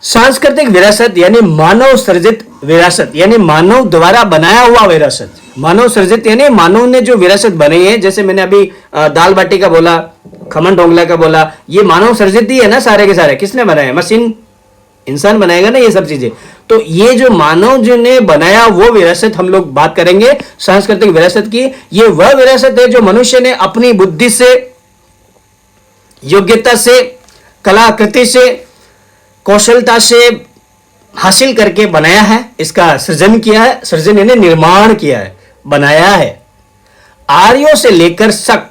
सांस्कृतिक विरासत यानी मानव सर्जित विरासत, यानी मानव द्वारा बनाया हुआ विरासत। मानव सर्जित यानी मानव ने जो विरासत बनाई है, जैसे मैंने अभी दाल बाटी का बोला, खमन ढोंगला का बोला, ये मानव सर्जित ही है ना सारे के सारे। किसने बनाया? मशीन, इंसान बनाएगा ना ये सब चीजें। तो ये जो मानव जो ने बनाया वो विरासत हम लोग बात करेंगे सांस्कृतिक विरासत की। ये वह विरासत है जो मनुष्य ने अपनी बुद्धि से, योग्यता से, कलाकृति से, कौशलता से हासिल करके बनाया है, इसका सृजन किया है। सृजन यानी निर्माण किया है, बनाया है। आर्यों से लेकर शक,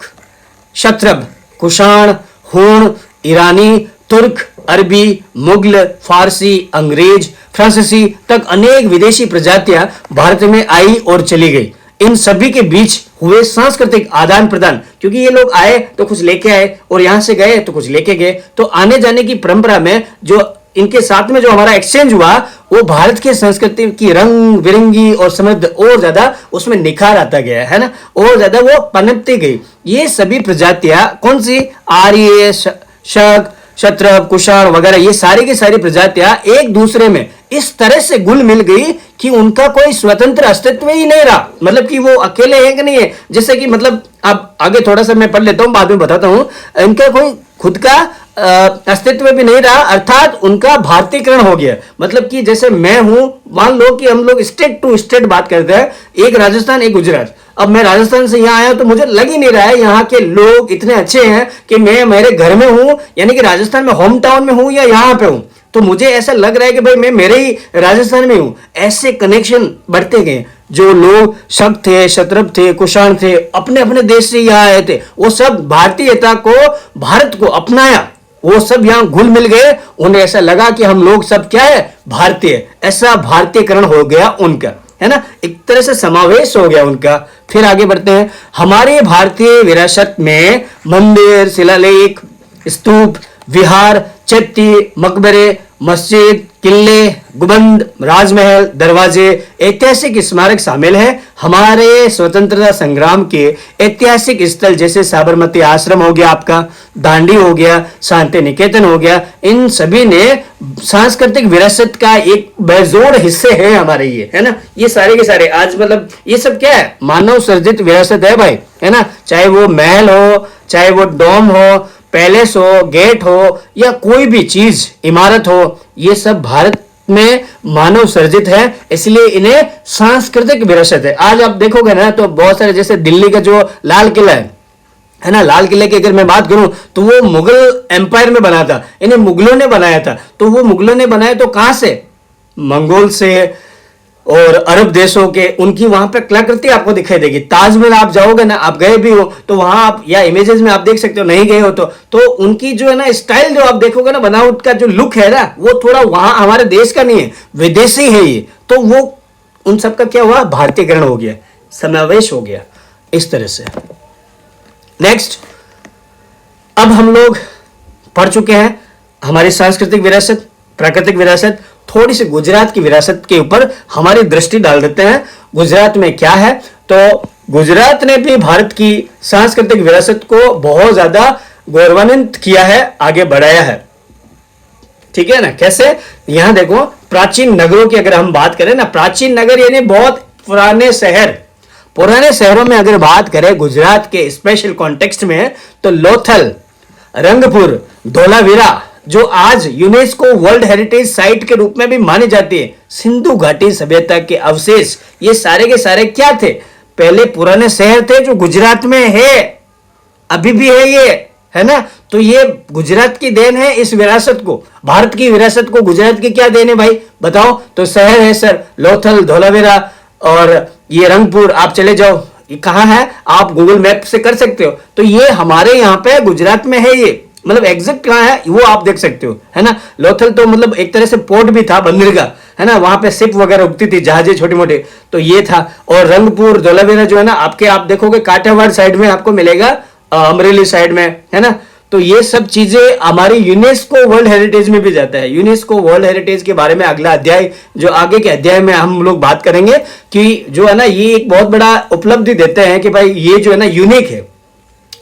क्षत्रप, कुषाण, हूण, ईरानी, तुर्क, अरबी, मुगल, फारसी, अंग्रेज, फ्रांसीसी तक अनेक विदेशी प्रजातियां भारत में आई और चली गई। इन सभी के बीच हुए सांस्कृतिक आदान प्रदान, क्योंकि ये लोग आए तो कुछ लेके आए और यहां से गए तो कुछ लेके गए। तो आने जाने की परंपरा में जो इनके साथ में जो हमारा एक्सचेंज हुआ, वो भारत की संस्कृति की रंग बिरंगी और समृद्ध और ज्यादा उसमें निखार आता गया है ना, और ज्यादा वो पनपती गई। ये सभी प्रजातियां कौन सी, आर्य, शक, क्षत्रप, कुषाण वगैरह, ये सारी की सारी प्रजातियां एक दूसरे में इस तरह से घुल मिल गई कि उनका कोई स्वतंत्र अस्तित्व ही नहीं रहा। मतलब कि वो अकेले हैं कि नहीं है, जैसे कि मतलब आप आगे थोड़ा सा मैं पढ़ लेता हूं, बाद में बताता हूं। इनका कोई खुद का अस्तित्व भी नहीं रहा, अर्थात उनका भारतीयकरण हो गया। मतलब कि जैसे मैं हूं, मान लो कि हम लोग स्टेट टू स्टेट बात करते हैं, एक राजस्थान एक गुजरात। अब मैं राजस्थान से यहाँ आया तो मुझे लग ही नहीं रहा है यहाँ के लोग इतने अच्छे हैं कि मैं मेरे घर में हूं, यानी कि राजस्थान में होम टाउन में हूं या यहाँ पे हूं, तो मुझे ऐसा लग रहा है कि भाई मैं मेरे ही राजस्थान में हूं। ऐसे कनेक्शन बढ़ते गए। जो लोग शक थे, क्षत्रप थे, कुषाण थे, अपने अपने देश से यहाँ आए थे, वो सब भारतीयता को, भारत को अपनाया। वो सब यहां घुल मिल गए, उन्हें ऐसा लगा कि हम लोग सब क्या है, भारतीय। ऐसा भारतीयकरण हो गया उनका, है ना, एक तरह से समावेश हो गया उनका। फिर आगे बढ़ते हैं। हमारे भारतीय विरासत में मंदिर, शिलालेख, स्तूप, विहार, चैत्य, मकबरे, मस्जिद, किले, गुंबद, राजमहल, दरवाजे, ऐतिहासिक स्मारक शामिल है। हमारे स्वतंत्रता संग्राम के ऐतिहासिक स्थल जैसे साबरमती आश्रम हो गया, आपका दांडी हो गया, शांति निकेतन हो गया, इन सभी ने सांस्कृतिक विरासत का एक बेजोड़ हिस्से है हमारे, ये है ना। ये सारे के सारे आज मतलब ये सब क्या है, मानव सर्जित विरासत है भाई, है ना। चाहे वो महल हो, चाहे वो डोम हो, पैलेस हो, गेट हो, या कोई भी चीज, इमारत हो, ये सब भारत में मानव सर्जित है, इसलिए इन्हें सांस्कृतिक विरासत है। आज आप देखोगे ना तो बहुत सारे, जैसे दिल्ली का जो लाल किला है ना, लाल किले की अगर मैं बात करूं तो वो मुगल एम्पायर में बना था, इन्हें मुगलों ने बनाया था। तो वो मुगलों ने बनाया तो कहां से, मंगोल से और अरब देशों के, उनकी वहां पे कलाकृति आपको दिखाई देगी। ताजमहल आप जाओगे ना, आप गए भी हो तो वहां आप या इमेजेस में आप देख सकते हो, नहीं गए हो तो उनकी जो है ना स्टाइल जो आप देखोगे ना, बनावट का जो लुक है ना, वो थोड़ा वहां हमारे देश का नहीं है, विदेशी है ये। तो वो उन सब का क्या हुआ, भारतीयकरण हो गया, समावेश हो गया इस तरह से। नेक्स्ट, अब हम लोग पढ़ चुके हैं हमारी सांस्कृतिक विरासत, प्राकृतिक विरासत। थोड़ी सी गुजरात की विरासत के ऊपर हमारी दृष्टि डाल देते हैं। गुजरात में क्या है, तो गुजरात ने भी भारत की सांस्कृतिक विरासत को बहुत ज्यादा गौरवान्वित किया है, आगे बढ़ाया है। ठीक है ना, कैसे, यहां देखो, प्राचीन नगरों की अगर हम बात करें ना, प्राचीन नगर यानी बहुत पुराने शहर, पुराने शहरों में अगर बात करें गुजरात के स्पेशल कॉन्टेक्स्ट में, तो लोथल, रंगपुर, धोलावीरा, जो आज यूनेस्को वर्ल्ड हेरिटेज साइट के रूप में भी मानी जाती है, सिंधु घाटी सभ्यता के अवशेष, ये सारे के सारे क्या थे, पहले पुराने शहर थे जो गुजरात में है, अभी भी है ये, है ना। तो ये गुजरात की देन है इस विरासत को, भारत की विरासत को गुजरात की क्या देन है भाई, बताओ। तो शहर है सर लोथल, धोलावीरा और ये रंगपुर, आप चले जाओ ये कहाँ है आप गूगल मैप से कर सकते हो। तो ये हमारे यहाँ पे गुजरात में है, ये मतलब एग्जैक्ट कहाँ है वो आप देख सकते हो, है ना। लोथल तो मतलब एक तरह से पोर्ट भी था बंदर का, है ना, वहां पे शिप वगैरह उगती थी, जहाजें छोटे मोटे, तो ये था। और रंगपुर धोलावीरा जो है ना आपके, आप देखोगे काठियावाड़ साइड में आपको मिलेगा, अमरेली साइड में, है ना। तो ये सब चीजें हमारी यूनेस्को वर्ल्ड हेरिटेज में भी जाता है। यूनेस्को वर्ल्ड हेरिटेज के बारे में अगला अध्याय, जो आगे के अध्याय में हम लोग बात करेंगे कि जो है ना ये एक बहुत बड़ा उपलब्धि देते हैं कि भाई ये जो है ना यूनिक है,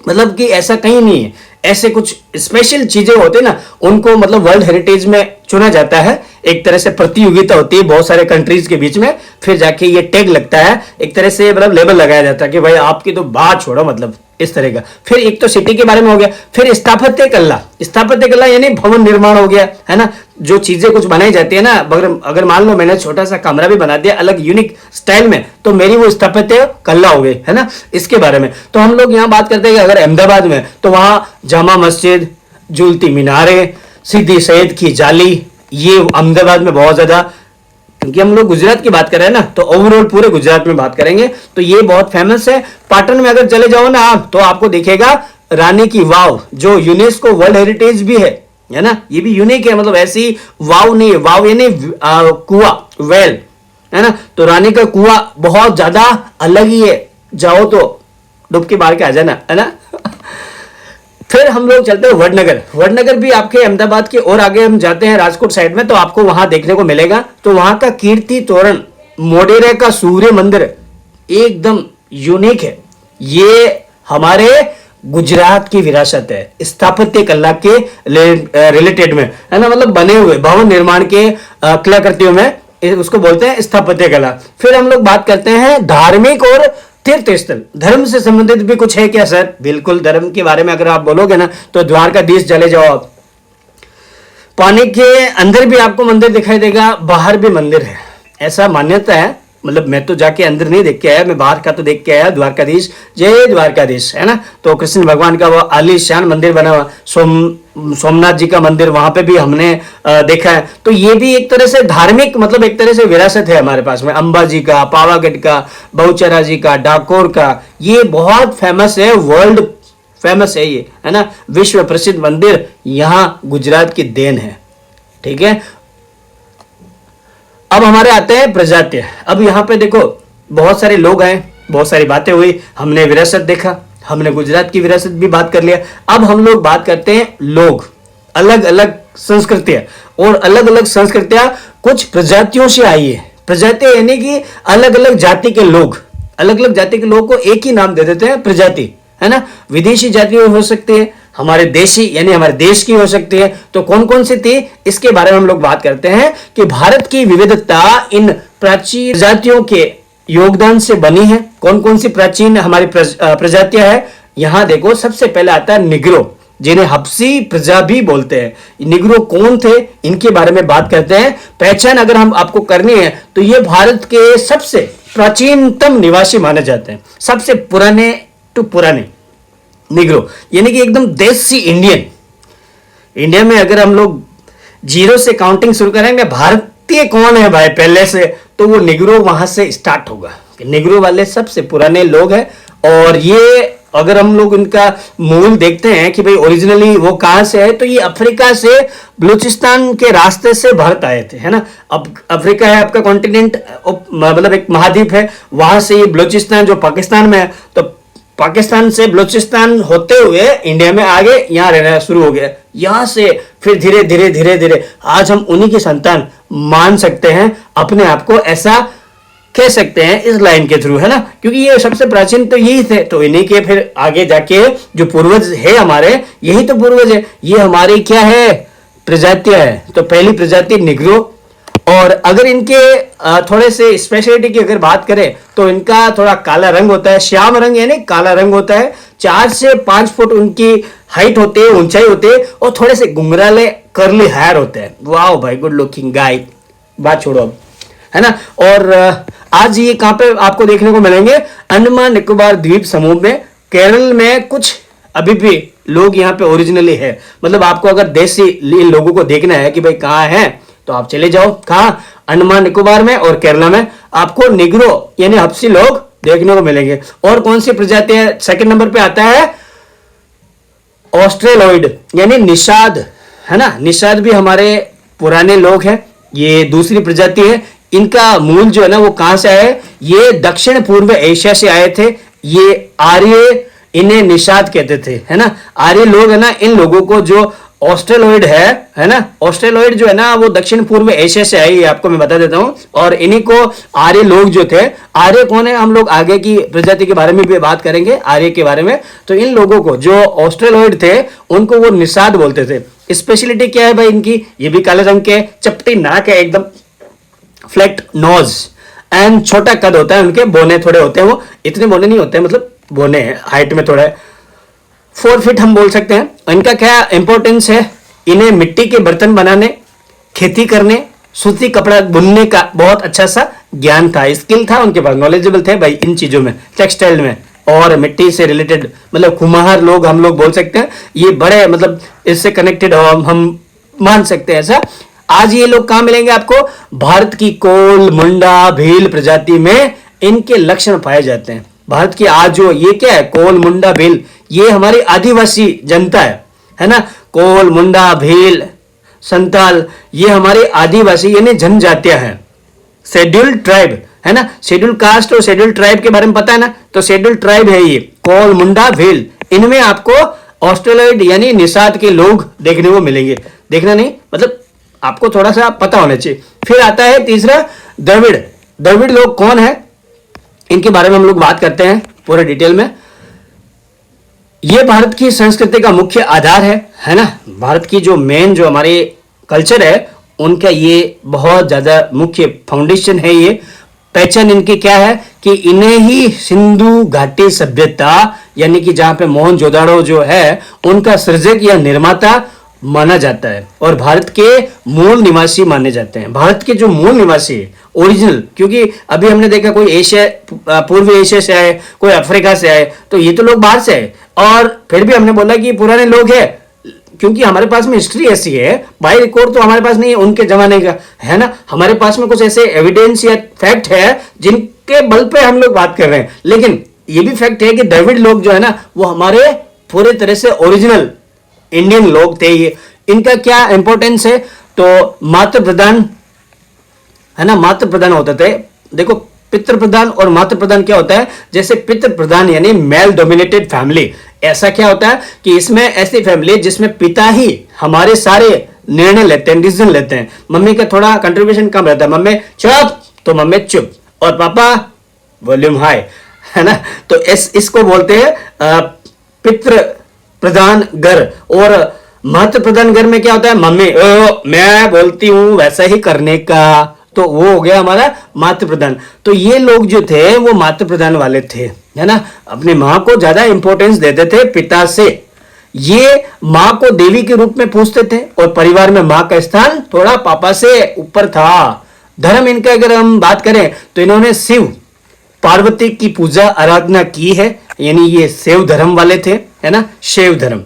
मतलब कि ऐसा कहीं नहीं है। ऐसे कुछ स्पेशल चीजें होते हैं ना, उनको मतलब वर्ल्ड हेरिटेज में चुना जाता है। एक तरह से प्रतियोगिता होती है बहुत सारे कंट्रीज के बीच में, फिर जाके ये टैग लगता है, एक तरह से मतलब लेबल लगाया जाता है कि भाई आपकी तो बात छोड़ो, मतलब इस तरह का। फिर एक तो सिटी के बारे में हो गया, फिर स्थापत्य कला, स्थापत्य कला यानी भवन निर्माण हो गया, है ना। जो चीजें कुछ बनाई जाती है ना, अगर मान लो मैंने छोटा सा कमरा भी बना दिया अलग यूनिक स्टाइल में, तो मेरी वो स्थापत्य कला हो गई, है ना। इसके बारे में तो हम लोग यहाँ बात करते हैं कि अगर अहमदाबाद में, तो वहां जामा मस्जिद, झूलती मीनारें, सीधी सैयद की जाली, ये अहमदाबाद में बहुत ज्यादा, क्योंकि हम लोग गुजरात की बात कर रहे हैं ना, तो ओवरऑल पूरे गुजरात में बात करेंगे, तो ये बहुत फेमस है। पाटन में अगर चले जाओ ना आप, तो आपको दिखेगा रानी की वाव, जो यूनेस्को वर्ल्ड हेरिटेज भी है ना, ये भी यूनिक है, मतलब ऐसी वाव नहीं है, वाव यानी कुआं, वेल, है ना। तो रानी का कुआं बहुत ज्यादा अलग ही है, जाओ तो डुबकी मार के आ जाना, है ना। फिर हम लोग चलते हैं वडनगर। वडनगर भी आपके अहमदाबाद के और आगे हम जाते हैं राजकोट साइड में, तो आपको वहां देखने को मिलेगा। तो वहां का कीर्ति तोरण, मोढेरा का सूर्य मंदिर एकदम यूनिक है। ये हमारे गुजरात की विरासत है, स्थापत्य कला के रिलेटेड में, है ना, मतलब बने हुए भवन निर्माण के कलाकृतियों में उसको बोलते हैं स्थापत्य कला। फिर हम लोग बात करते हैं धार्मिक और तीर्थ स्थल। धर्म से संबंधित भी कुछ है क्या सर? बिल्कुल, धर्म के बारे में अगर आप बोलोगे ना, तो द्वारकाधीश चले जाओ आप, पानी के अंदर भी आपको मंदिर दिखाई देगा, बाहर भी मंदिर है, ऐसा मान्यता है। मतलब मैं तो जाके अंदर नहीं देख के आया, मैं बाहर का तो देख के आया। द्वारकाधीश, जय द्वारकाधीश, है ना। तो कृष्ण भगवान का वो आलीशान मंदिर बना हुआ, सोमनाथ जी का मंदिर वहां पे भी हमने देखा है। तो ये भी एक तरह से धार्मिक, मतलब एक तरह से विरासत है हमारे पास में। अंबाजी का, पावागढ़ का, बहुचरा जी का, डाकोर का, ये बहुत फेमस है, वर्ल्ड फेमस है ये, है ना, विश्व प्रसिद्ध मंदिर यहाँ गुजरात की देन है, ठीक है। अब हमारे आते हैं प्रजातिय। अब यहाँ पे देखो बहुत सारे लोग आए, बहुत सारी बातें हुई, हमने विरासत देखा, हमने गुजरात की विरासत भी बात कर लिया। अब हम लोग बात करते हैं लोग, अलग अलग संस्कृतियां, और अलग अलग संस्कृतियां कुछ प्रजातियों से आई है। प्रजातियां यानी कि अलग अलग जाति के लोग, अलग अलग जाति के लोग को एक ही नाम दे देते हैं प्रजाति, है ना। विदेशी जाति हो सकती है, हमारे देशी यानी हमारे देश की हो सकती है। तो कौन कौन सी थी, इसके बारे में हम लोग बात करते हैं कि भारत की विविधता इन प्राचीन जातियों के योगदान से बनी है। कौन कौन सी प्राचीन हमारी प्रजातियां हैं, यहां देखो। सबसे पहले आता है निग्रो, जिन्हें हब्सी प्रजा भी बोलते हैं। निग्रो कौन थे, इनके बारे में बात करते हैं। पहचान अगर हम आपको करनी है, तो ये भारत के सबसे प्राचीनतम निवासी माने जाते हैं, सबसे पुराने टू पुराने निग्रो, यानी कि एकदम देसी इंडियन। इंडिया में अगर हम लोग जीरो से काउंटिंग शुरू करेंगे, भारतीय कौन है भाई पहले से, तो वो निग्रो वहां से स्टार्ट होगा। निग्रो वाले सबसे पुराने लोग हैं। और ये अगर हम लोग इनका मूल देखते हैं कि भाई ओरिजिनली वो कहां से है, तो ये अफ्रीका से बलूचिस्तान के रास्ते से भारत आए थे, है ना। अब अफ्रीका है आपका कॉन्टिनेंट, मतलब एक महाद्वीप है, वहां से ये बलूचिस्तान जो पाकिस्तान में है, तो पाकिस्तान से बलूचिस्तान होते हुए इंडिया में आगे यहाँ रहना शुरू हो गया। यहां से फिर धीरे धीरे धीरे धीरे आज हम उन्हीं की संतान मान सकते हैं, अपने आप को ऐसा कह सकते हैं इस लाइन के थ्रू, है ना, क्योंकि ये सबसे प्राचीन तो यही थे। तो इन्हीं के फिर आगे जाके जो पूर्वज है हमारे, यही तो पूर्वज है। ये हमारी क्या है, प्रजातियां है। तो पहली प्रजाति निग्रो। और अगर इनके थोड़े से स्पेशलिटी की अगर बात करें, तो इनका थोड़ा काला रंग होता है, श्याम रंग यानी काला रंग होता है। 4 से 5 फुट उनकी हाइट होती है, ऊंचाई होती है, और थोड़े से घुंघराले कर्ली हेयर होते हैं। वाह भाई, गुड लुकिंग गाय, बात छोड़ो अब, है ना। और आज ये कहां पे आपको देखने को मिलेंगे, अंडमान निकोबार द्वीप समूह में, केरल में कुछ अभी भी लोग यहाँ पे ओरिजिनली है। मतलब आपको अगर देसी इन लोगों को देखना है कि भाई कहाँ है, तो आप चले जाओ, कहाँ, अंडमान निकोबार में और केरला में आपको निग्रो यानी हब्सी लोग देखने को मिलेंगे। और कौन सी प्रजाति है? सेकंड नंबर पे आता है ऑस्ट्रेलॉइड यानी निषाद, है ना। निषाद भी हमारे पुराने लोग हैं, ये दूसरी प्रजाति है। इनका मूल जो है ना वो कहां से आया है? ये दक्षिण पूर्व एशिया से आए थे। ये आर्य, इन्हें निषाद कहते थे, है ना। आर्य लोग है ना, इन लोगों को जो ऑस्ट्रेलॉइड है ना, ऑस्ट्रेलॉइड जो है ना वो दक्षिण पूर्व एशिया से आई, आपको मैं बता देता हूं। और इन्हीं को आर्य लोग जो थे, आर्य कौन है हम लोग आगे की प्रजाति के बारे में भी बात करेंगे, आर्य के बारे में। तो इन लोगों को जो ऑस्ट्रेलॉइड थे उनको वो निषाद बोलते थे। स्पेशलिटी क्या है भाई इनकी? ये भी काले रंग के, चपटी नाक है, एकदम फ्लैट नोज एंड छोटा कद होता है उनके, बोने थोड़े होते हैं, वो इतने बोने नहीं होते हैं, मतलब बोने हैं, हाइट में थोड़ा 4 फीट हम बोल सकते हैं। इनका क्या इंपॉर्टेंस है? इन्हें मिट्टी के बर्तन बनाने, खेती करने, सूती कपड़ा बुनने का बहुत अच्छा सा ज्ञान था, स्किल था उनके पास, नॉलेजेबल थे भाई इन चीजों में, टेक्सटाइल में और मिट्टी से रिलेटेड, मतलब कुम्हार लोग हम लोग बोल सकते हैं। ये बड़े मतलब इससे कनेक्टेड हम मान सकते हैं ऐसा। आज ये लोग कहां मिलेंगे आपको? भारत की कोल, मुंडा, भील प्रजाति में इनके लक्षण पाए जाते हैं। भारत की आज जो ये क्या है? कोल, मुंडा, भील, ये हमारी आदिवासी जनता है ना। कोल, मुंडा, भील, संताल, ये हमारे आदिवासी यानी जनजातियां हैं। शेड्यूल्ड ट्राइब है ना, शेड्यूल्ड कास्ट और शेड्यूल्ड ट्राइब के बारे में पता है ना, तो शेड्यूल्ड ट्राइब है ये कोल, मुंडा, भील। इनमें आपको ऑस्ट्रेलॉइड यानी निषाद के लोग देखने को मिलेंगे। देखना नहीं मतलब आपको थोड़ा सा पता होना चाहिए। फिर आता है तीसरा द्रविड़। द्रविड़ लोग कौन है? इनके बारे में हम लोग बात करते हैं पूरे डिटेल में। ये भारत की संस्कृति का मुख्य आधार है ना। भारत की जो मेन जो हमारे कल्चर है उनका ये बहुत ज्यादा मुख्य फाउंडेशन है। ये पहचान इनकी क्या है कि इन्हें ही सिंधु घाटी सभ्यता यानी कि जहां पे मोहनजोदाड़ो जो है उनका सृजक या निर्माता माना जाता है और भारत के मूल निवासी माने जाते हैं। भारत के जो मूल निवासी ओरिजिनल, क्योंकि अभी हमने देखा कोई एशिया, पूर्वी एशिया से आए, कोई अफ्रीका से आए, तो ये तो लोग बाहर से आए। और फिर भी हमने बोला कि पुराने लोग हैं क्योंकि हमारे पास में हिस्ट्री ऐसी है, बाई रिकॉर्ड तो हमारे पास नहीं है उनके जमाने का, है ना। हमारे पास में कुछ ऐसे एविडेंस या फैक्ट है जिनके बल पे हम लोग बात कर रहे हैं। लेकिन ये भी फैक्ट है कि द्रविड़ लोग जो है ना वो हमारे पूरे तरह से ओरिजिनल इंडियन लोग थे। ये इनका क्या इंपॉर्टेंस है? तो मातृ प्रधान है ना, मातृ प्रधान होते थे। देखो पितृ प्रधान और मातृ प्रधान क्या होता है? जैसे पितृ प्रधान यानी मेल डोमिनेटेड फैमिली, ऐसा क्या होता है कि इसमें ऐसी फैमिली जिसमें पिता ही हमारे सारे निर्णय लेते हैं, डिसीजन लेते हैं। मम्मी का थोड़ा कंट्रीब्यूशन कम रहता है, मम्मी चुप तो मम्मी चुप, और पापा वॉल्यूम हाई, है ना। तो इसको बोलते हैं पितृ प्रधान घर। और मातृ प्रधान घर में क्या होता है? मम्मी मैं बोलती हूं वैसा ही करने का, तो वो हो गया हमारा मातृ प्रधान। तो ये लोग जो थे वो मातृ प्रधान वाले थे, है ना। अपनी मां को ज्यादा इंपॉर्टेंस देते थे पिता से। ये मां को देवी के रूप में पूछते थे और परिवार में मां का स्थान थोड़ा पापा से ऊपर था। धर्म इनका अगर हम बात करें तो इन्होंने शिव पार्वती की पूजा आराधना की है, यानी ये शैव धर्म वाले थे, है ना, शैव धर्म।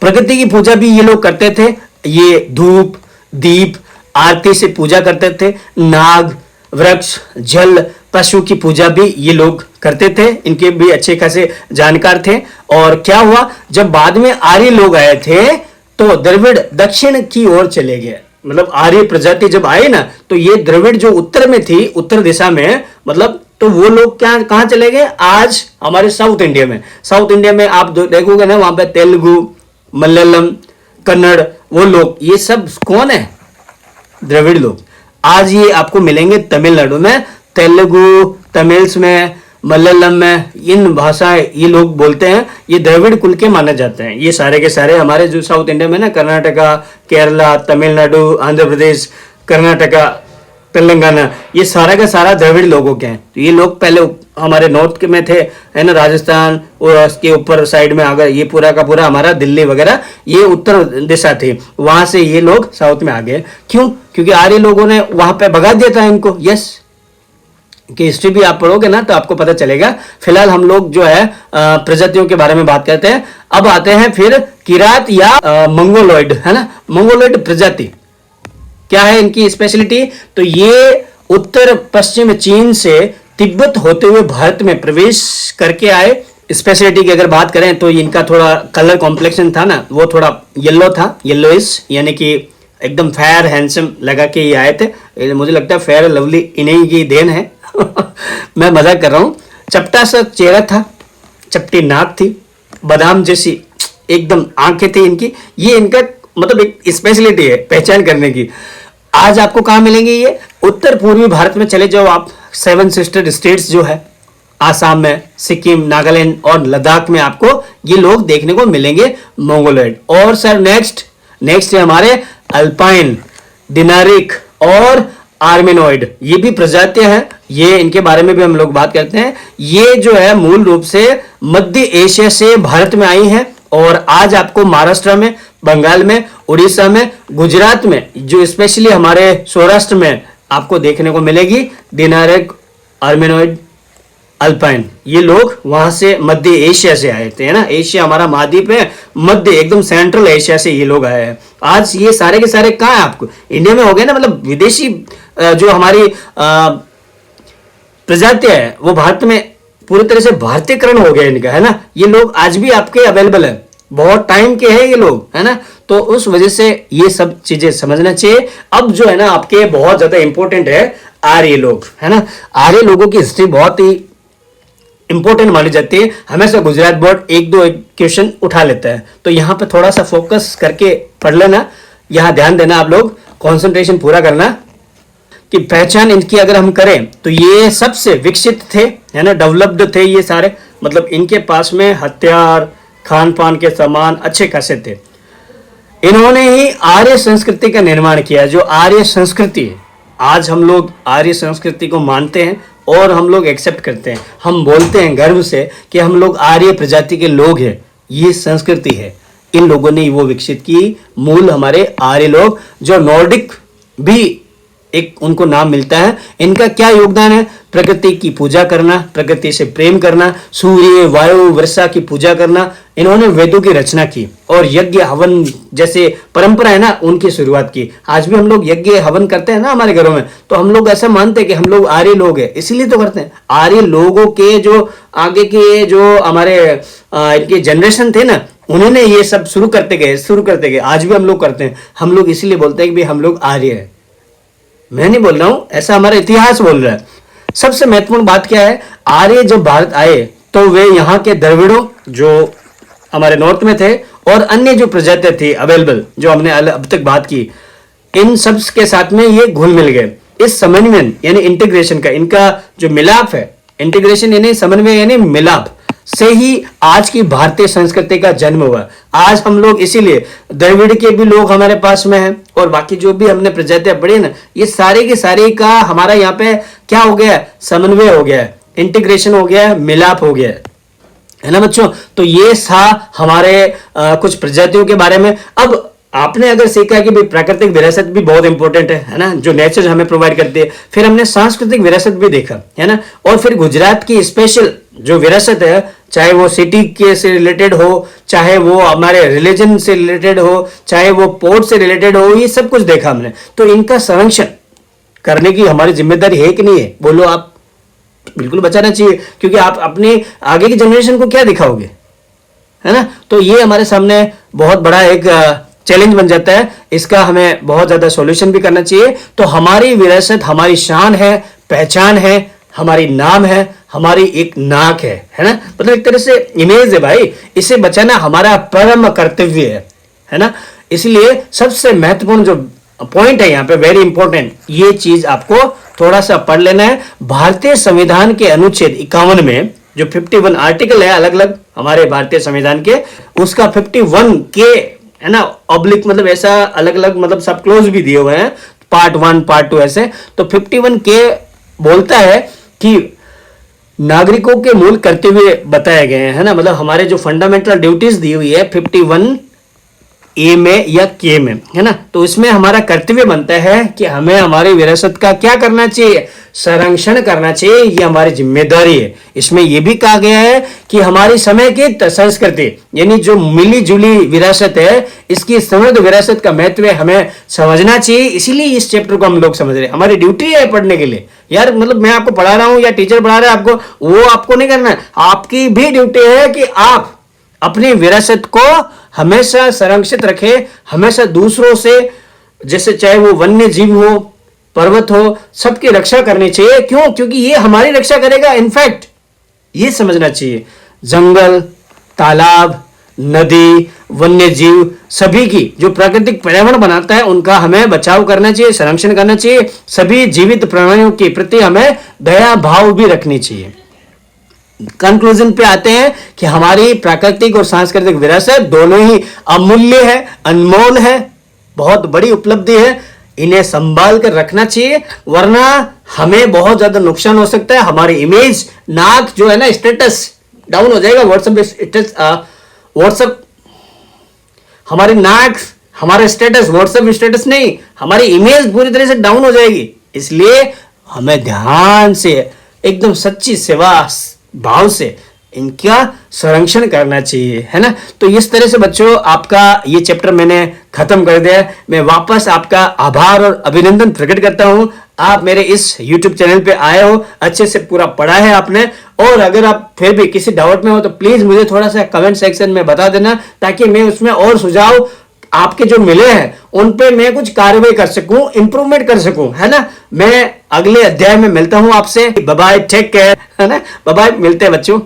प्रकृति की पूजा भी ये लोग करते थे। ये धूप, दीप, आरती से पूजा करते थे। नाग, वृक्ष, जल, पशु की पूजा भी ये लोग करते थे। इनके भी अच्छे खासे जानकार थे। और क्या हुआ, जब बाद में आर्य लोग आए थे तो द्रविड़ दक्षिण की ओर चले गए। मतलब आर्य प्रजाति जब आए ना तो ये द्रविड़ जो उत्तर में थी, उत्तर दिशा में, मतलब तो वो लोग क्या कहां चले गए? आज हमारे साउथ इंडिया में। साउथ इंडिया में आप देखोगे ना वहां पे तेलुगु, मलयालम, कन्नड़, वो लोग, ये सब कौन है? द्रविड़ लोग। आज ये आपको मिलेंगे तमिलनाडु में, तेलुगु, तमिल्स में, मलयालम में, इन भाषाएं ये लोग बोलते हैं। ये द्रविड़ कुल के माने जाते हैं। ये सारे के सारे हमारे जो साउथ इंडिया में ना, कर्नाटका, केरला, तमिलनाडु, आंध्र प्रदेश, कर्नाटका, तेलंगाना, ये सारा का सारा द्रविड़ लोगों के हैं। तो ये लोग पहले हमारे नॉर्थ में थे, है ना, राजस्थान, और उसके ऊपर साइड में अगर ये पूरा का पूरा हमारा दिल्ली वगैरह ये उत्तर दिशा थी, वहां से ये लोग साउथ में आ गए। क्यों? क्योंकि आर्य लोगों ने वहां पे भगा दिया था इनको। यस, कि हिस्ट्री भी आप पढ़ोगे ना तो आपको पता चलेगा। फिलहाल हम लोग जो है प्रजातियों के बारे में बात करते हैं। अब आते हैं फिर किरात या मंगोलॉइड, है ना। मंगोलॉइड प्रजाति क्या है इनकी स्पेशलिटी? तो ये उत्तर पश्चिम चीन से तिब्बत होते हुए भारत में प्रवेश करके आए। स्पेशलिटी की अगर बात करें तो इनका थोड़ा कलर कॉम्प्लेक्शन था ना, वो थोड़ा येलो था, येलोइश, यानी कि एकदम फेयर हैंडसम लगा के ये आए थे। मुझे लगता है फेयर लवली इन्हीं की देन है। मैं मजाक कर रहा हूँ। चपटा सा चेहरा था, चपटी नाक थी, बादाम जैसी एकदम आंखें थी इनकी। ये इनका मतलब एक स्पेशलिटी है पहचान करने की। आज आपको कहाँ मिलेंगे ये? उत्तर पूर्वी भारत में चले जाओ आप, 7 सिस्टर स्टेट्स जो है, आसाम में, सिक्किम, नागालैंड और लद्दाख में आपको ये लोग देखने को मिलेंगे मंगोलॉइड। और सर नेक्स्ट है हमारे अल्पाइन, डिनारिक और आर्मेनॉइड। ये भी प्रजातियां हैं, ये इनके बारे में भी हम लोग बात करते हैं। ये जो है मूल रूप से मध्य एशिया से भारत में आई हैं और आज आपको महाराष्ट्र में, बंगाल में, उड़ीसा में, गुजरात में, जो स्पेशली हमारे सौराष्ट्र में आपको देखने को मिलेगी डिनारिक, आर्मेनॉइड, अल्पाइन। ये लोग वहां से मध्य एशिया से आए थे, है ना। एशिया हमारा महाद्वीप है, मध्य एकदम सेंट्रल एशिया से ये लोग आए हैं। आज ये सारे के सारे कहाँ हैं? आपको इंडिया में हो गए ना, मतलब विदेशी जो हमारी प्रजातियां है वो भारत में पूरी तरह से भारतीयकरण हो गया इनका, है ना। ये लोग आज भी आपके अवेलेबल है, बहुत टाइम के हैं ये लोग, है ना। तो उस वजह से ये सब चीजें समझना चाहिए। अब जो है ना आपके बहुत ज्यादा इंपॉर्टेंट है आर्य लोग, है ना। आर्य लोगों की हिस्ट्री बहुत ही इंपॉर्टेंट मानी जाती है। हमेशा गुजरात बोर्ड एक दो क्वेश्चन उठा लेता है, तो यहाँ पे थोड़ा सा फोकस करके पढ़ लेना, यहाँ ध्यान देना, आप लोग कंसंट्रेशन पूरा करना कि पहचान इनकी अगर हम करें तो ये सबसे विकसित थे, है ना, डेवलप्ड थे ये सारे। मतलब इनके पास में हथियार, खान पान के सामान अच्छे खासे थे। इन्होंने ही आर्य संस्कृति का निर्माण किया। जो आर्य संस्कृति है, आज हम लोग आर्य संस्कृति को मानते हैं और हम लोग एक्सेप्ट करते हैं, हम बोलते हैं गर्व से कि हम लोग आर्य प्रजाति के लोग हैं। ये संस्कृति है, इन लोगों ने वो विकसित की। मूल हमारे आर्य लोग, जो नॉर्डिक भी एक उनको नाम मिलता है। इनका क्या योगदान है? प्रकृति की पूजा करना, प्रकृति से प्रेम करना, सूर्य, वायु, वर्षा की पूजा करना। इन्होंने वेदों की रचना की और यज्ञ हवन जैसे परंपरा है ना, उनकी शुरुआत की। आज भी हम लोग यज्ञ हवन करते हैं ना हमारे घरों में, तो हम लोग ऐसा मानते हैं कि हम लोग आर्य लोग हैं, इसीलिए तो करते हैं। आर्य लोगों के जो आगे के जो हमारे इनके जनरेशन थे ना, उन्होंने ये सब शुरू करते गए। आज भी हम लोग करते हैं। हम लोग इसीलिए बोलते हैं कि भाई हम लोग आर्य है। मैं नहीं बोल रहा हूं, ऐसा हमारा इतिहास बोल रहा है। सबसे महत्वपूर्ण बात क्या है? आर्य जब भारत आए तो वे यहाँ के द्रविड़ों जो हमारे नॉर्थ में थे और अन्य जो प्रजातियां थी अवेलेबल, जो हमने अब तक बात की, इन सब के साथ में ये घुल मिल गए। इस समन्वय यानी इंटीग्रेशन का इनका जो मिलाप है, इंटीग्रेशन यानी समन्वय यानी मिलाप से ही आज की भारतीय संस्कृति का जन्म हुआ। आज हम लोग इसीलिए द्रविड़ के भी लोग हमारे पास में हैं और बाकी जो भी हमने प्रजातियां पढ़ी ना, ये सारे के सारे का हमारा यहाँ पे क्या हो गया? समन्वय हो गया, इंटीग्रेशन हो गया, मिलाप हो गया, है ना बच्चों। तो ये था हमारे कुछ प्रजातियों के बारे में। अब आपने अगर सीखा कि भाई प्राकृतिक विरासत भी बहुत इंपॉर्टेंट है ना, जो नेचर हमें प्रोवाइड करती है। फिर हमने सांस्कृतिक विरासत भी देखा, है ना। और फिर गुजरात की स्पेशल जो विरासत है, चाहे वो सिटी के से रिलेटेड हो, चाहे वो हमारे रिलीजन से रिलेटेड हो, चाहे वो पोर्ट से रिलेटेड हो, ये सब कुछ देखा हमने। तो इनका संरक्षण करने की हमारी जिम्मेदारी है कि नहीं है? बोलो आप। बिल्कुल बचाना चाहिए, क्योंकि आप अपने आगे की जनरेशन को क्या दिखाओगे, है ना। तो ये हमारे सामने बहुत बड़ा एक चैलेंज बन जाता है। इसका हमें बहुत ज्यादा सॉल्यूशन भी करना चाहिए। तो हमारी विरासत हमारी शान है, पहचान है, हमारी नाम है, हमारी एक नाक है ना। मतलब एक तरह से इमेज है भाई, इसे बचाना हमारा परम कर्तव्य है ना। इसलिए सबसे महत्वपूर्ण जो पॉइंट है यहाँ पे, वेरी इंपॉर्टेंट, ये चीज आपको थोड़ा सा पढ़ लेना है। भारतीय संविधान के अनुच्छेद 51 में जो 51 आर्टिकल है अलग अलग हमारे भारतीय संविधान के, उसका 51 के है ना, ऑब्लिक मतलब ऐसा अलग अलग मतलब सब क्लोज भी दिए हुए हैं, पार्ट 1 पार्ट 2 ऐसे। तो 51 के बोलता है कि नागरिकों के मूल कर्तव्य बताए गए हैं, है ना। मतलब हमारे जो फंडामेंटल ड्यूटीज दी हुई है 51 ए में या के में, है ना। तो इसमें हमारा कर्तव्य बनता है कि हमें हमारी विरासत का क्या करना चाहिए? संरक्षण करना चाहिए। ये हमारी जिम्मेदारी है। इसमें यह भी कहा गया है कि हमारी समय की संस्कृति यानी जो मिली जुली विरासत है, इसकी समृद्ध विरासत का महत्व हमें समझना चाहिए। इसीलिए इस चैप्टर को हम लोग समझ रहे हैं, हमारी ड्यूटी है पढ़ने के लिए, यार मतलब मैं आपको पढ़ा रहा हूं या टीचर पढ़ा रहा है आपको, वो आपको नहीं करना है। आपकी भी ड्यूटी है कि आप अपनी विरासत को हमेशा संरक्षित रखें, हमेशा दूसरों से, जैसे चाहे वो वन्य जीव हो, पर्वत हो, सबकी रक्षा करनी चाहिए। क्यों? क्योंकि ये हमारी रक्षा करेगा। इनफैक्ट ये समझना चाहिए, जंगल, तालाब, नदी, वन्य जीव, सभी की जो प्राकृतिक पर्यावरण बनाता है उनका हमें बचाव करना चाहिए, संरक्षण करना चाहिए। सभी जीवित प्राणियों के प्रति हमें दया भाव भी रखनी चाहिए। कंक्लूजन पे आते हैं कि हमारी प्राकृतिक और सांस्कृतिक विरासत दोनों ही अमूल्य है, अनमोल है, बहुत बड़ी उपलब्धि है। इन्हें संभाल कर रखना चाहिए, वरना हमें बहुत ज्यादा नुकसान हो सकता है। हमारी इमेज, नाक जो है ना, स्टेटस डाउन हो जाएगा। व्हाट्सएप हमारी नाक, हमारा स्टेटस, व्हाट्सएप स्टेटस नहीं, हमारी इमेज पूरी तरह से डाउन हो जाएगी। इसलिए हमें ध्यान से, एकदम सच्ची सेवा भाव से इनका संरक्षण करना चाहिए, है ना। तो इस तरह से बच्चों आपका ये चैप्टर मैंने खत्म कर दिया। मैं वापस आपका आभार और अभिनंदन प्रकट करता हूं। आप मेरे इस YouTube चैनल पे आए हो, अच्छे से पूरा पढ़ा है आपने, और अगर आप फिर भी किसी डाउट में हो तो प्लीज मुझे थोड़ा सा कमेंट सेक्शन में बता देना, ताकि मैं उसमें और सुझाव आपके जो मिले हैं उन पे मैं कुछ कार्रवाई कर सकूं, इंप्रूवमेंट कर सकूं, है ना। मैं अगले अध्याय में मिलता हूं आपसे। बाय बाय, टेक केयर, है ना। बाय बाय, मिलते हैं बच्चों।